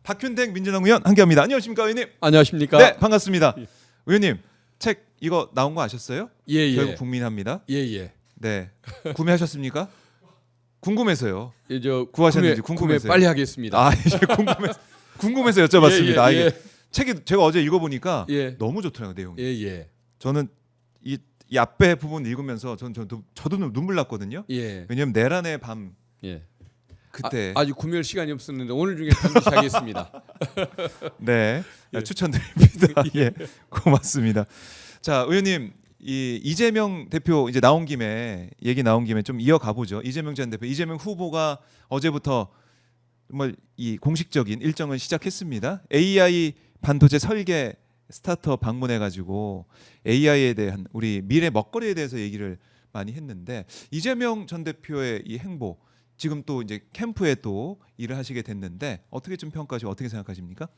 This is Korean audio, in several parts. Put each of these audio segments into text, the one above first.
박균택 민주당 의원 함께합니다. 안녕하십니까 의원님? 안녕하십니까? 네, 반갑습니다. 의원님 책 이거 나온 거 아셨어요? 예. 결국 국민합니다. 예. 네, 구매하셨습니까? 궁금해서요. 저 구하셨는지 구매 궁금해서요. 빨리 하겠습니다. 아 이제 궁금해서 여쭤봤습니다. 아, 이게 예. 책이 제가 어제 읽어보니까 예. 너무 좋더라고요 내용이. 예. 저는 이 앞에 부분 읽으면서 저도 눈물 났거든요. 예. 왜냐면 내란의 밤 예. 그때 아직 구매할 시간이 없었는데 오늘 중에 반드시 하겠습니다. 네 예. 추천드립니다. 예, 고맙습니다. 자 의원님 이재명 대표 이제 얘기 나온 김에 좀 이어가 보죠. 이재명 전 대표, 이재명 후보가 어제부터 정말 이 공식적인 일정을 시작했습니다. AI 반도체 설계 스타트업 방문해 가지고 AI에 대한 우리 미래 먹거리에 대해서 얘기를 많이 했는데 이재명 전 대표의 이 행보 지금 또 이제 캠프에 또 일을 하시게 됐는데 어떻게 좀 평가하시고 어떻게 생각하십니까?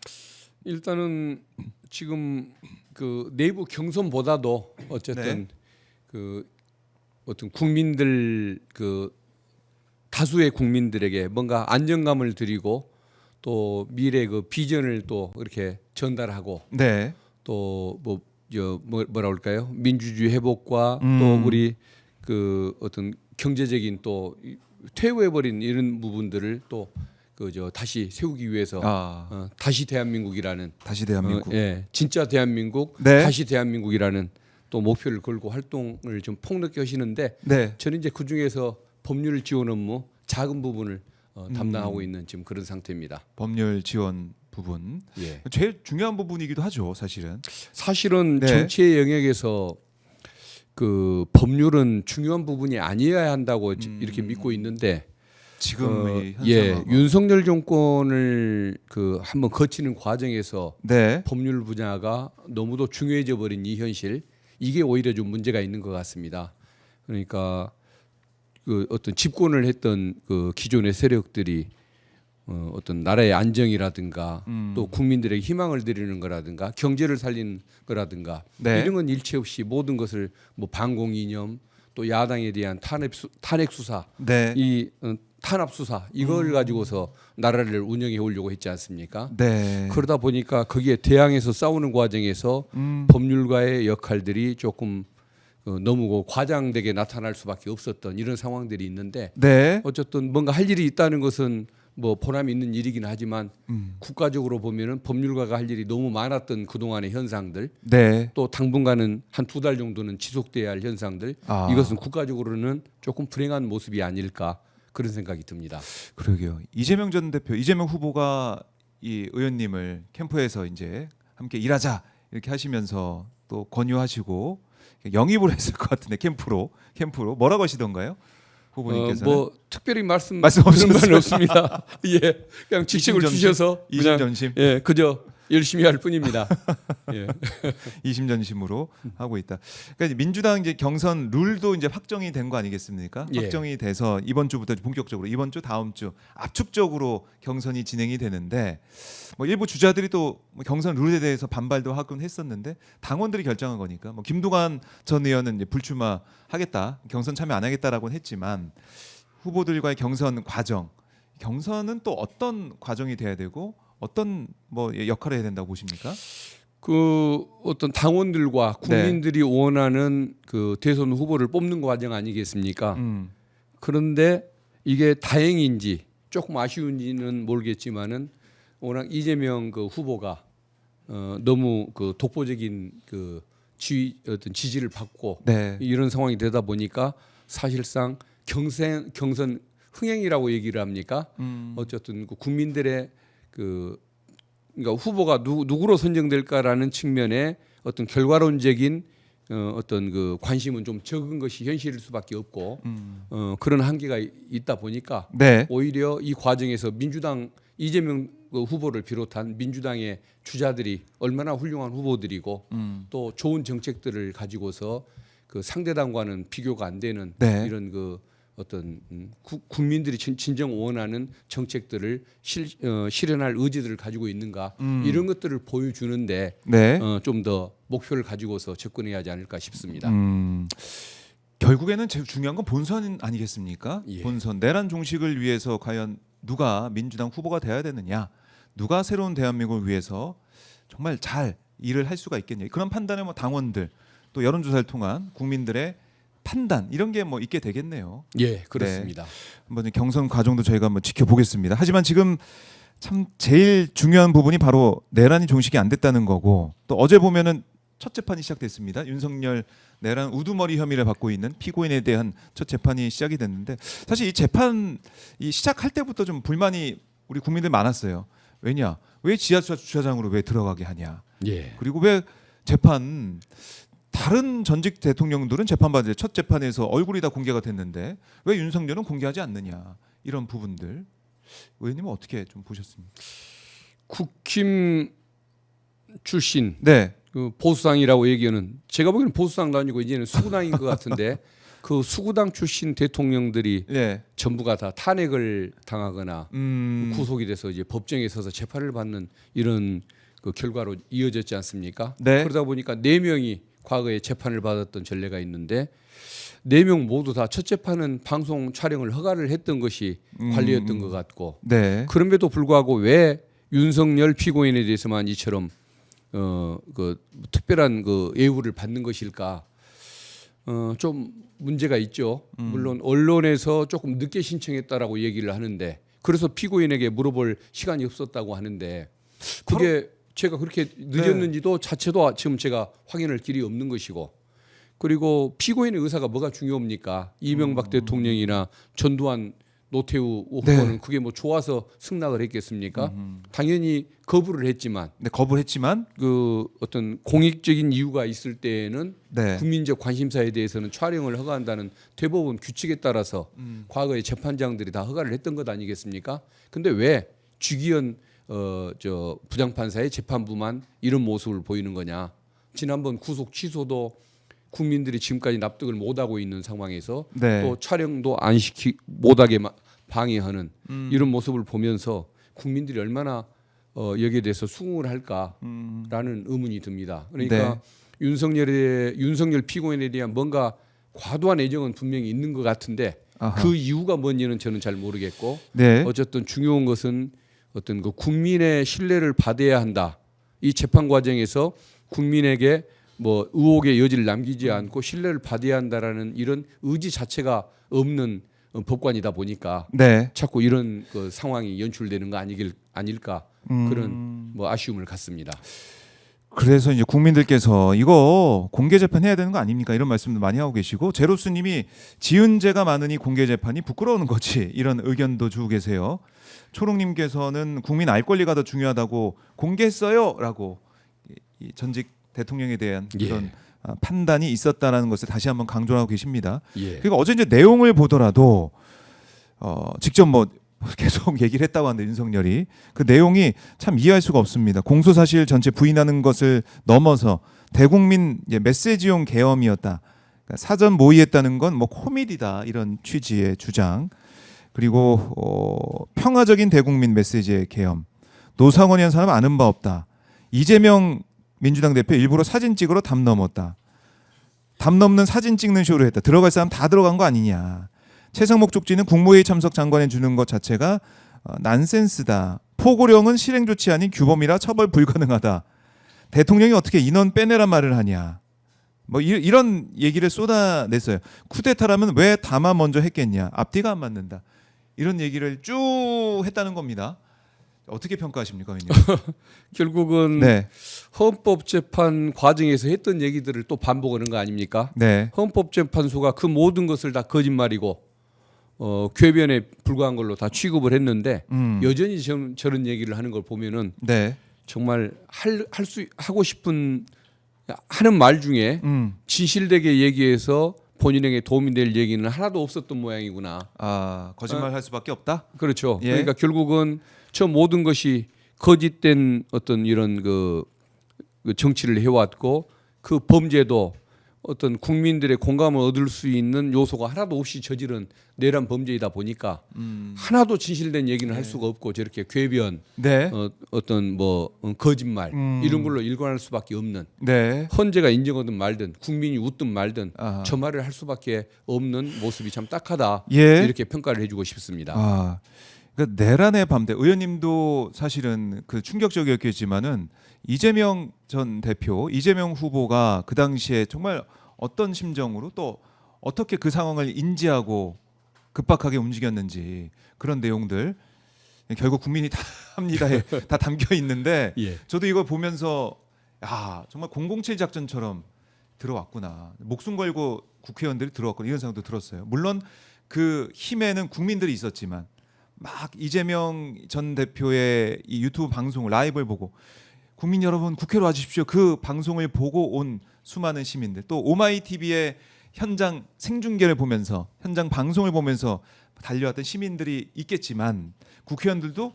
일단은 지금 그 내부 경선보다도 어쨌든 네. 그 어떤 국민들 그 다수의 국민들에게 뭔가 안정감을 드리고 또 미래 그 비전을 또 이렇게 전달하고 네. 또 뭐라 그럴까요? 민주주의 회복과 또 우리 그 어떤 경제적인 또 퇴후해버린 이런 부분들을 또 그저 다시 세우기 위해서 다시 대한민국이라는 다시 대한민국. 진짜 대한민국 네. 다시 대한민국이라는 또 목표를 걸고 활동을 좀 폭넓게 하시는데 네. 저는 이제 그 중에서 법률 지원 업무 작은 부분을 담당하고 있는 지금 그런 상태입니다. 법률 지원 부분. 예. 제일 중요한 부분이기도 하죠, 사실은. 사실은 네. 정치의 영역에서 그 법률은 중요한 부분이 아니어야 한다고 이렇게 믿고 있는데 지금의 현 상황. 윤석열 정권을 그 한번 거치는 과정에서 네. 법률 분야가 너무도 중요해져 버린 이 현실 이게 오히려 좀 문제가 있는 것 같습니다. 그러니까 그 어떤 집권을 했던 그 기존의 세력들이 어떤 나라의 안정이라든가 또 국민들에게 희망을 드리는 거라든가 경제를 살리는 거라든가 네. 이런 건 일체 없이 모든 것을 뭐 반공 이념 또 야당에 대한 탄핵 수사 네. 이 탄압 수사 이걸 가지고서 나라를 운영해 오려고 했지 않습니까? 네. 그러다 보니까 거기에 대항해서 싸우는 과정에서 법률가의 역할들이 조금 너무 과장되게 나타날 수밖에 없었던 이런 상황들이 있는데 네. 어쨌든 뭔가 할 일이 있다는 것은 뭐 보람이 있는 일이긴 하지만 국가적으로 보면은 법률가가 할 일이 너무 많았던 그동안의 현상들 네. 또 당분간은 한 두 달 정도는 지속돼야 할 현상들 이것은 국가적으로는 조금 불행한 모습이 아닐까 그런 생각이 듭니다. 그러게요. 이재명 전 대표, 이재명 후보가 이 의원님을 캠프에서 이제 함께 일하자 이렇게 하시면서 또 권유하시고 영입을 했을 것 같은데 캠프로 뭐라고 하시던가요? 후보님께서는 뭐 특별히 말씀 없으셨어요? 그런 건 없습니다. 예, 그냥 직책을 이심전심? 주셔서 그냥 이심전심? 예, 그저 열심히 할 뿐입니다. 예. 이심전심으로 하고 있다. 그러니까 민주당 이제 경선 룰도 이제 확정이 된 거 아니겠습니까? 예. 확정이 돼서 이번 주부터 본격적으로 이번 주 다음 주 압축적으로 경선이 진행이 되는데 뭐 일부 주자들이 또 경선 룰에 대해서 반발도 하곤 했었는데 당원들이 결정한 거니까 뭐 김두관 전 의원은 이제 불출마하겠다, 경선 참여 안 하겠다라고는 했지만 후보들과의 경선 과정, 경선은 또 어떤 과정이 돼야 되고 어떤 뭐 역할을 해야 된다고 보십니까? 그 어떤 당원들과 국민들이 원하는 그 대선 후보를 뽑는 과정 아니겠습니까? 그런데 이게 다행인지 조금 아쉬운지는 모르겠지만은 워낙 이재명 그 후보가 너무 그 독보적인 그 어떤 지지를 받고 네. 이런 상황이 되다 보니까 사실상 경선 흥행이라고 얘기를 합니까? 어쨌든 그 국민들의 그러니까 후보가 누구로 선정될까라는 측면에 어떤 결과론적인 어떤 그 관심은 좀 적은 것이 현실일 수밖에 없고 그런 한계가 있다 보니까 네. 오히려 이 과정에서 민주당 이재명 후보를 비롯한 민주당의 주자들이 얼마나 훌륭한 후보들이고 또 좋은 정책들을 가지고서 그 상대당과는 비교가 안 되는 네. 이런 그 어떤 국민들이 진정 원하는 정책들을 실현할 의지들을 가지고 있는가 이런 것들을 보여주는데 네. 좀 더 목표를 가지고서 접근해야 하지 않을까 싶습니다. 결국에는 제일 중요한 건 본선 아니겠습니까? 예. 본선 내란 종식을 위해서 과연 누가 민주당 후보가 돼야 되느냐, 누가 새로운 대한민국을 위해서 정말 잘 일을 할 수가 있겠냐. 그런 판단을 뭐 당원들 또 여론조사를 통한 국민들의 판단 이런 게 뭐 있게 되겠네요. 예, 그렇습니다. 한번 경선 과정도 저희가 한번 지켜보겠습니다. 하지만 지금 참 제일 중요한 부분이 바로 내란이 종식이 안 됐다는 거고 또 어제 보면은 첫 재판이 시작됐습니다. 윤석열 내란 우두머리 혐의를 받고 있는 피고인에 대한 첫 재판이 시작이 됐는데 사실 이 재판 이 시작할 때부터 좀 불만이 우리 국민들 많았어요. 왜냐? 왜 지하철 주차장으로 왜 들어가게 하냐? 예. 그리고 왜 재판 다른 전직 대통령들은 재판받을 때 첫 재판에서 얼굴이 다 공개가 됐는데 왜 윤석열은 공개하지 않느냐? 이런 부분들 의원님은 어떻게 좀 보셨습니까? 국힘 출신 네. 그 보수당이라고 얘기하는 제가 보기에는 보수당도 아니고 이제는 수구당인 것 같은데 그 수구당 출신 대통령들이 네. 전부가 다 탄핵을 당하거나 구속이 돼서 이제 법정에 서서 재판을 받는 이런 그 결과로 이어졌지 않습니까? 네. 그러다 보니까 4명이 과거에 재판을 받았던 전례가 있는데 4명 모두 다 첫 재판은 방송 촬영을 허가를 했던 것이 관례였던 것 같고 네. 그럼에도 불구하고 왜 윤석열 피고인에 대해서만 이처럼 그 특별한 그 예우를 받는 것일까? 좀 문제가 있죠. 물론 언론에서 조금 늦게 신청했다라고 얘기를 하는데 그래서 피고인에게 물어볼 시간이 없었다고 하는데 그게 제가 그렇게 늦었는지도 자체도 지금 제가 확인할 길이 없는 것이고 그리고 피고인의 의사가 뭐가 중요합니까? 이명박 대통령이나 전두환 노태우 후보는 네. 그게 뭐 좋아서 승낙을 했겠습니까? 당연히 거부를 했지만 네, 거부를 했지만 그 어떤 공익적인 이유가 있을 때에는 네. 국민적 관심사에 대해서는 촬영을 허가한다는 대법원 규칙에 따라서 과거의 재판장들이 다 허가를 했던 것 아니겠습니까? 근데 왜 주기현 저 부장판사의 재판부만 이런 모습을 보이는 거냐? 지난번 구속 취소도 국민들이 지금까지 납득을 못하고 있는 상황에서 네. 또 촬영도 안 못하게 방해하는 이런 모습을 보면서 국민들이 얼마나 여기에 대해서 수긍을 할까라는 의문이 듭니다. 그러니까 네. 윤석열 피고인에 대한 뭔가 과도한 애정은 분명히 있는 것 같은데 아하. 그 이유가 뭔지는 저는 잘 모르겠고 네. 어쨌든 중요한 것은 어떤 그 국민의 신뢰를 받아야 한다. 이 재판 과정에서 국민에게 뭐 의혹의 여지를 남기지 않고 신뢰를 받아야 한다라는 이런 의지 자체가 없는 법관이다 보니까 네. 자꾸 이런 그 상황이 연출되는 거 아닐까 그런 뭐 아쉬움을 갖습니다. 그래서 이제 국민들께서 이거 공개 재판 해야 되는 거 아닙니까? 이런 말씀도 많이 하고 계시고 제로스님이 지은 죄가 많으니 공개 재판이 부끄러운 거지 이런 의견도 주고 계세요. 초롱님께서는 국민 알 권리가 더 중요하다고 공개했어요라고 이 전직 대통령에 대한 그런 판단이 있었다라는 것을 다시 한번 강조하고 계십니다. 예. 그리고 어제 이제 내용을 보더라도 직접 뭐 계속 얘기를 했다고 하는데 윤석열이 그 내용이 참 이해할 수가 없습니다. 공소 사실 전체 부인하는 것을 넘어서 대국민 메시지용 계엄이었다. 그러니까 사전 모의했다는 건 뭐 코미디다 이런 취지의 주장. 그리고 평화적인 대국민 메시지의 계엄. 노상원이 한 사람 아는 바 없다. 이재명 민주당 대표 일부러 사진 찍으러 담 넘었다. 담 넘는 사진 찍는 쇼를 했다. 들어갈 사람 다 들어간 거 아니냐. 최상목 쪽지는 국무회의 참석 장관에 주는 것 자체가 난센스다. 포고령은 실행 조치 아닌 규범이라 처벌 불가능하다. 대통령이 어떻게 인원 빼내란 말을 하냐. 뭐 이런 얘기를 쏟아냈어요. 쿠데타라면 왜 담아 먼저 했겠냐. 앞뒤가 안 맞는다. 이런 얘기를 쭉 했다는 겁니다. 어떻게 평가하십니까, 의원님? 결국은 네. 헌법재판 과정에서 했던 얘기들을 또 반복하는 거 아닙니까? 네. 헌법재판소가 그 모든 것을 다 거짓말이고 궤변에 불과한 걸로 다 취급을 했는데 여전히 저런 얘기를 하는 걸 보면은 네. 정말 하고 싶은 하는 말 중에 진실되게 얘기해서 본인에게 도움이 될 얘기는 하나도 없었던 모양이구나. 아, 거짓말 할 수밖에 없다. 그렇죠. 예. 그러니까 결국은 저 모든 것이 거짓된 어떤 이런 그 정치를 해왔고 그 범죄도 어떤 국민들의 공감을 얻을 수 있는 요소가 하나도 없이 저지른 내란 범죄이다 보니까 하나도 진실된 얘기는 할 수가 없고 저렇게 궤변, 네. 어떤 뭐 거짓말 이런 걸로 일관할 수밖에 없는 네. 헌재가 인정하든 말든 국민이 웃든 말든 아하. 저 말을 할 수밖에 없는 모습이 참 딱하다 예. 이렇게 평가를 해주고 싶습니다. 아, 그러니까 내란의 밤때 의원님도 사실은 그 충격적이었겠지만은 이재명 전 대표, 이재명 후보가 그 당시에 정말 어떤 심정으로 또 어떻게 그 상황을 인지하고 급박하게 움직였는지 그런 내용들 결국 국민이 다 합니다에 다 담겨 있는데 예. 저도 이걸 보면서 야 정말 007 작전처럼 들어왔구나, 목숨 걸고 국회의원들이 들어왔구나 이런 생각도 들었어요. 물론 그 힘에는 국민들이 있었지만 막 이재명 전 대표의 이 유튜브 방송을 라이브를 보고 국민 여러분 국회로 와주십시오 그 방송을 보고 온 수많은 시민들, 또 오마이 TV의 현장 생중계를 보면서 현장 방송을 보면서 달려왔던 시민들이 있겠지만 국회의원들도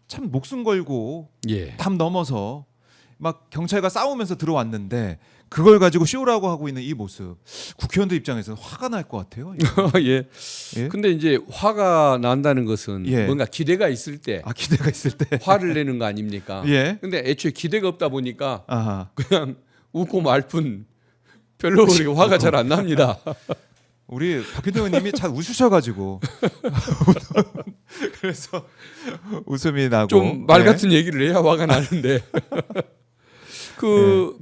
참 목숨 걸고 예. 담 넘어서 막 경찰과 싸우면서 들어왔는데 그걸 가지고 쇼라고 하고 있는 이 모습 국회의원들 입장에서 화가 날 것 같아요. 예. 예? 근데 이제 화가 난다는 것은 예. 뭔가 기대가 있을 때 아 기대가 있을 때 화를 내는 거 아닙니까? 예. 근데 애초에 기대가 없다 보니까 아하. 그냥 웃고 말 뿐 별로 우리가 화가 잘 안 납니다. 우리 박현도 의원님이 잘 웃으셔가지고 그래서 웃음이 나고 좀 말 네. 같은 얘기를 해야 화가 나는데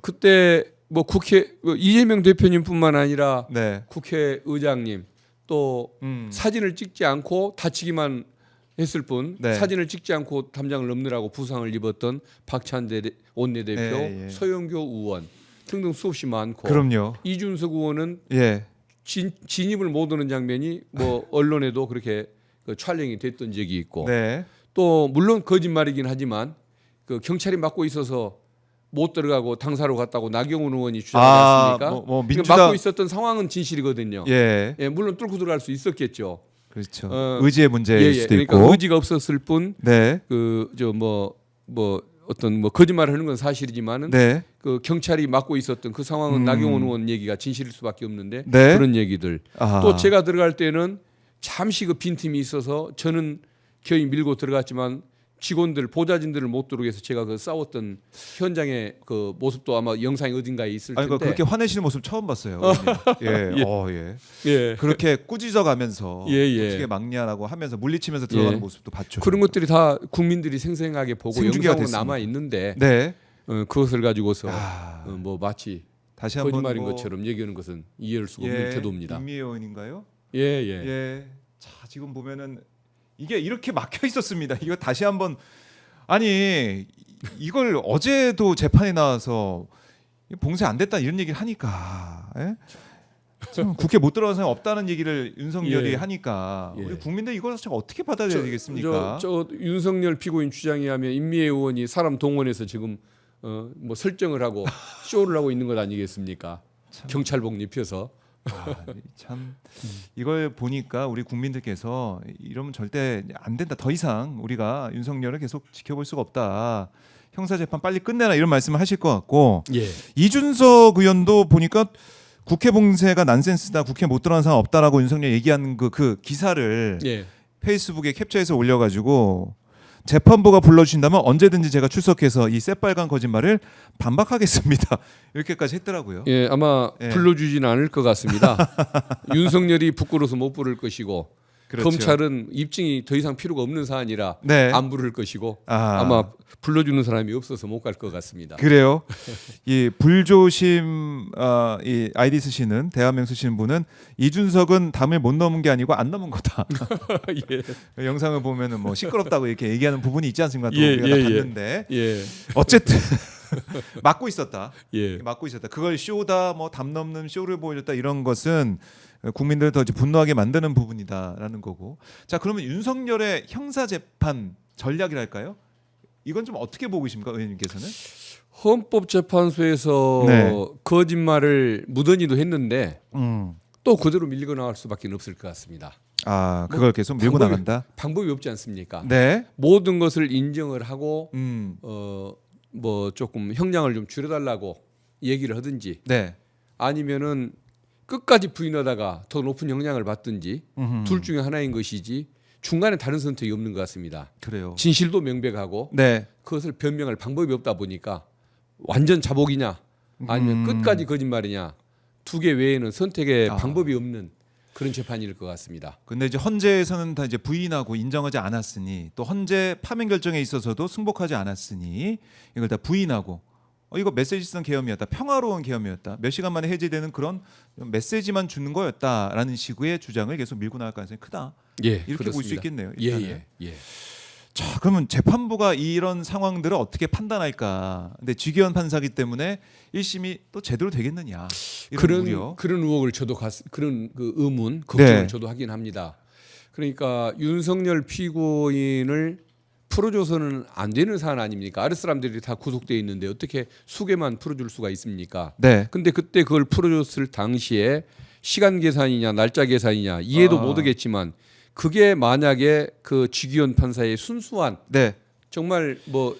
그때 뭐 국회 이재명 대표님뿐만 아니라 네. 국회의장님 또 사진을 찍지 않고 다치기만 했을 뿐 네. 사진을 찍지 않고 담장을 넘느라고 부상을 입었던 박찬대 원내대표, 예, 예. 서영교 의원 등등 수없이 많고 그럼요. 이준석 의원은 예. 진입을 못 오는 장면이 뭐 언론에도 그렇게 그 촬영이 됐던 적이 있고 네. 또 물론 거짓말이긴 하지만 그 경찰이 막고 있어서 못 들어가고 당사로 갔다고 나경원 의원이 주장하지 않습니까? 뭐 그러니까 민주당 막고 있었던 상황은 진실이거든요. 예. 예, 물론 뚫고 들어갈 수 있었겠죠. 그렇죠. 어, 의지의 문제일 수도 그러니까 있고. 의지가 없었을 뿐 네. 그 저 뭐 어떤 뭐 거짓말을 하는 건 사실이지만은 네. 그 경찰이 막고 있었던 그 상황은 나경원 의원 얘기가 진실일 수밖에 없는데 네. 그런 얘기들. 아하. 또 제가 들어갈 때는 잠시 그 빈틈이 있어서 저는 겨우 밀고 들어갔지만 직원들 보좌진들을 못 들어오게 해서 제가 그 싸웠던 현장의 그 모습도 아마 영상이 어딘가에 있을 텐데. 아니 그러니까 그렇게 화내시는 모습 처음 봤어요. 예. 예. 예. 예. 그렇게 꾸짖어 가면서 예, 예. 어떻게 막냐라고 하면서 물리치면서 들어가는 예. 모습도 봤죠. 그런 것들이 다 국민들이 생생하게 보고 생중계가 영상으로 됐습니다. 남아 있는데 네. 그것을 가지고서 아, 뭐 마치 다시 한번 거짓말인 뭐, 것처럼 얘기하는 것은 이해할 수가 없는 태도입니다. 임미 의원인가요? 예, 예. 예. 자, 지금 보면은 이게 이렇게 막혀 있었습니다. 이거 다시 한번 아니 이걸 어제도 재판에 나와서 봉쇄 안 됐다 이런 얘기를 하니까 예? 지금 국회 못 들어간 사람 없다는 얘기를 윤석열이 예. 하니까 예. 우리 국민들 이걸 참 어떻게 받아들여야 되겠습니까? 저 윤석열 피고인 주장에 하면 임미애 의원이 사람 동원해서 지금 뭐 설정을 하고 쇼를 하고 있는 것 아니겠습니까? 경찰복 입혀서. 아, 참 이걸 보니까 우리 국민들께서 이러면 절대 안 된다. 더 이상 우리가 윤석열을 계속 지켜볼 수가 없다. 형사 재판 빨리 끝내라 이런 말씀을 하실 것 같고 예. 이준석 의원도 보니까 국회 봉쇄가 난센스다. 국회 못 들어간 사람 없다라고 윤석열 얘기한 그 기사를 예. 페이스북에 캡처해서 올려가지고 재판부가 불러주신다면 언제든지 제가 출석해서 이 새빨간 거짓말을 반박하겠습니다. 이렇게까지 했더라고요. 예, 아마 예. 불러주지는 않을 것 같습니다. 윤석열이 부끄러워서 못 부를 것이고 그렇죠. 검찰은 입증이 더 이상 필요가 없는 사안이라 네. 안 부를 것이고 아. 아마 불러주는 사람이 없어서 못 갈 것 같습니다. 그래요. 이 불조심 이 아이디 쓰시는 대화명 쓰시는 분은 이준석은 담을 못 넘은 게 아니고 안 넘은 거다. 예. 영상을 보면은 뭐 시끄럽다고 이렇게 얘기하는 부분이 있지 않습니까? 또 예, 우리가 예, 다 예. 봤는데 예. 어쨌든 막고 있었다. 예. 막고 있었다. 그걸 쇼다, 뭐 담 넘는 쇼를 보여줬다 이런 것은 국민들을 더 이제 분노하게 만드는 부분이다라는 거고. 자, 그러면 윤석열의 형사 재판 전략이랄까요? 이건 좀 어떻게 보고 계십니까, 의원님께서는? 헌법재판소에서 네. 거짓말을 무던히도 했는데 또 그대로 밀고 나갈 수밖에 없을 것 같습니다. 아, 그걸 계속 밀고 방법이- 나간다. 방법이 없지 않습니까? 네. 모든 것을 인정을 하고 뭐 조금 형량을 좀 줄여달라고 얘기를 하든지 네. 아니면은 끝까지 부인하다가 더 높은 형량을 받든지 둘 중에 하나인 것이지 중간에 다른 선택이 없는 것 같습니다. 그래요. 진실도 명백하고 네. 그것을 변명할 방법이 없다 보니까 완전 자복이냐 아니면 끝까지 거짓말이냐 두 개 외에는 선택의 아. 방법이 없는 그런 재판일 것 같습니다. 근데 이제 헌재에서는 다 이제 부인하고 인정하지 않았으니 또 헌재 파면 결정에 있어서도 승복하지 않았으니 이걸 다 부인하고 이거 메시지성 계엄이었다. 평화로운 계엄이었다. 몇 시간 만에 해제되는 그런 메시지만 주는 거였다라는 식의 주장을 계속 밀고 나갈 가능성이 크다. 예, 이렇게 볼 수 있겠네요. 예. 자, 그러면 재판부가 이런 상황들을 어떻게 판단할까? 근데 주기현 판사기 때문에 1심이 또 제대로 되겠느냐? 이런 우려. 그런 의혹을 저도 그런 그 의문, 걱정을 네. 저도 하긴 합니다. 그러니까 윤석열 피고인을 풀어줘서는 안 되는 사안 아닙니까? 아랫 사람들이 다 구속돼 있는데 어떻게 수개만 풀어줄 수가 있습니까? 네. 근데 그때 그걸 풀어줬을 당시에 시간 계산이냐 날짜 계산이냐 이해도 못하겠지만 그게 만약에 그 주기현 판사의 순수한 네. 정말 뭐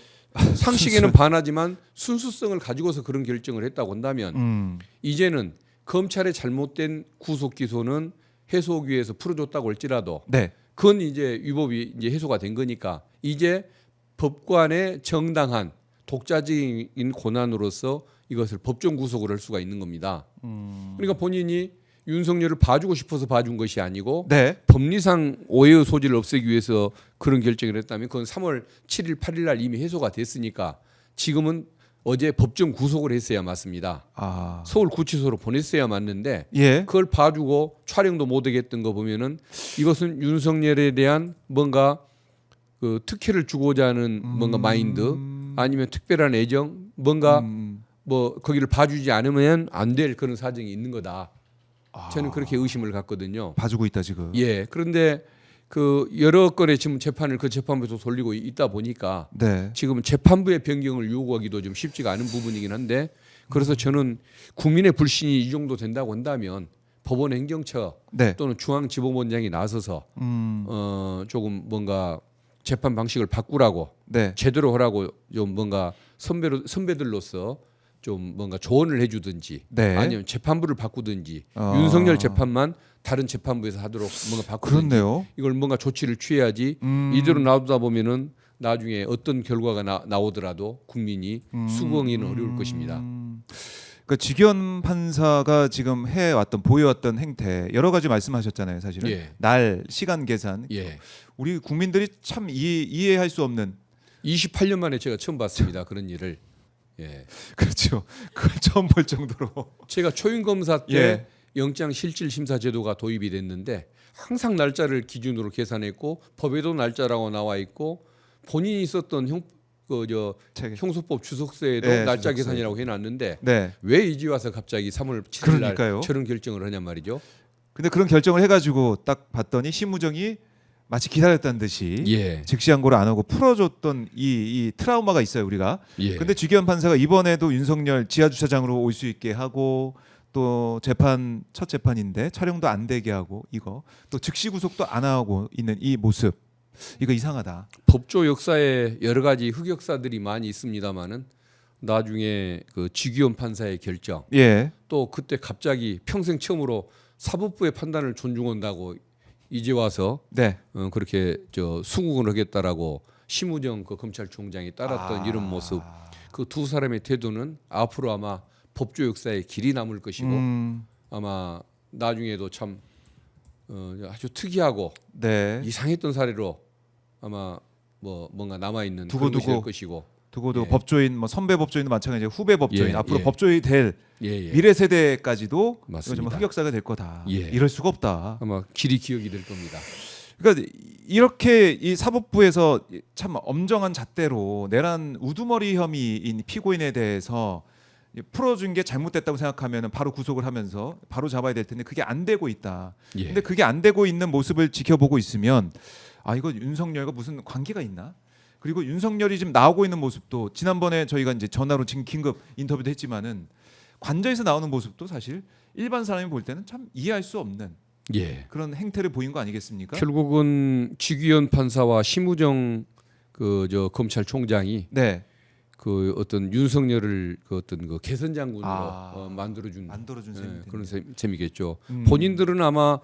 상식에는 반하지만 순수성을 가지고서 그런 결정을 했다고 한다면 이제는 검찰의 잘못된 구속 기소는 해소기에서 풀어줬다고 할지라도 네. 그건 이제 위법이 이제 해소가 된 거니까 이제 법관의 정당한 독자적인 권한으로서 이것을 법정 구속을 할 수가 있는 겁니다. 그러니까 본인이 윤석열을 봐주고 싶어서 봐준 것이 아니고 네. 법리상 오해의 소지를 없애기 위해서 그런 결정을 했다면 그건 3월 7일, 8일 날 이미 해소가 됐으니까 지금은 어제 법정 구속을 했어야 맞습니다. 아. 서울 구치소로 보냈어야 맞는데 예. 그걸 봐주고 촬영도 못하게 했던 거 보면은 이것은 윤석열에 대한 뭔가 그 특혜를 주고자 하는 뭔가 마인드 아니면 특별한 애정 뭔가 뭐 거기를 봐주지 않으면 안 될 그런 사정이 있는 거다. 저는 그렇게 의심을 갖거든요. 봐주고 있다 지금. 예. 그런데 그 여러 건의 지금 재판을 그 재판부에서 돌리고 있다 보니까 네. 지금 재판부의 변경을 요구하기도 좀 쉽지가 않은 부분이긴 한데 그래서 저는 국민의 불신이 이 정도 된다고 한다면 법원 행정처 네. 또는 중앙지법원장이 나서서 조금 뭔가 재판 방식을 바꾸라고 네. 제대로 하라고 좀 뭔가 선배들로서 좀 뭔가 조언을 해주든지 네. 아니면 재판부를 바꾸든지 윤석열 재판만 다른 재판부에서 하도록 뭔가 바꾸든지 그렇네요. 이걸 뭔가 조치를 취해야지 이대로 놔두다 보면은 나중에 어떤 결과가 나오더라도 국민이 수긍하기는 어려울 것입니다. 그러니까 지기현 판사가 지금 해왔던 보여왔던 행태 여러 가지 말씀하셨잖아요. 사실은 예. 날 시간 계산 예. 우리 국민들이 참 이해할 수 없는 28년 만에 제가 처음 봤습니다. 그런 일을. 예. 그렇죠. 그걸 처음 볼 정도로 제가 초임 검사 때 예. 영장 실질 심사 제도가 도입이 됐는데 항상 날짜를 기준으로 계산했고 법에도 날짜라고 나와 있고 본인이 썼던 책에. 형소법 주석서에도 네, 날짜 주석서에. 계산이라고 해놨는데 네. 왜 이제 와서 갑자기 3월 7일 날 그러니까요. 저런 결정을 하냔 말이죠. 근데 그런 결정을 해가지고 딱 봤더니 심우정이 마치 기다렸다는 듯이 예. 즉시 항고를 안 하고 풀어줬던 이 트라우마가 있어요 우리가. 예. 근데 주기현 판사가 이번에도 윤석열 지하 주차장으로 올 수 있게 하고 또 재판 첫 재판인데 촬영도 안 되게 하고 이거 또 즉시 구속도 안 하고 있는 이 모습 이거 이상하다. 법조 역사에 여러 가지 흑역사들이 많이 있습니다만은 나중에 그 주기현 판사의 결정 예. 또 그때 갑자기 평생 처음으로 사법부의 판단을 존중한다고 이제 와서 네. 그렇게 수긍을 하겠다라고 심우정 그 검찰총장이 따랐던 이런 모습 그 두 사람의 태도는 앞으로 아마 법조 역사에 길이 남을 것이고 아마 나중에도 참 아주 특이하고 네. 이상했던 사례로 아마 뭐 뭔가 남아 있는 두고 그런 것이 될 두고. 것이고 두고도 예. 법조인 뭐 선배 법조인도 마찬가지고 후배 법조인 예, 앞으로 예. 법조인이 될 예. 미래 세대까지도 이거 좀 맞습니다. 흑역사가 될 거다. 예. 이럴 수가 없다. 아마 길이 기억이 될 겁니다. 그러니까 이렇게 이 사법부에서 참 엄정한 잣대로 내란 우두머리 혐의인 피고인에 대해서 풀어준 게 잘못됐다고 생각하면 바로 구속을 하면서 바로 잡아야 될 텐데 그게 안 되고 있다. 예. 근데 그게 안 되고 있는 모습을 지켜보고 있으면 아 이거 윤석열과 무슨 관계가 있나? 그리고 윤석열이 지금 나오고 있는 모습도 지난번에 저희가 이제 전화로 지금 긴급 인터뷰도 했지만은 관저에서 나오는 모습도 사실 일반 사람이 볼 때는 참 이해할 수 없는 예. 그런 행태를 보인 거 아니겠습니까? 결국은 주기현 판사와 심우정 검찰총장이 네. 그 어떤 윤석열을 그 어떤 그 개선 장군으로 만들어준 셈이 그런 셈이겠죠. 음. 본인들은 아마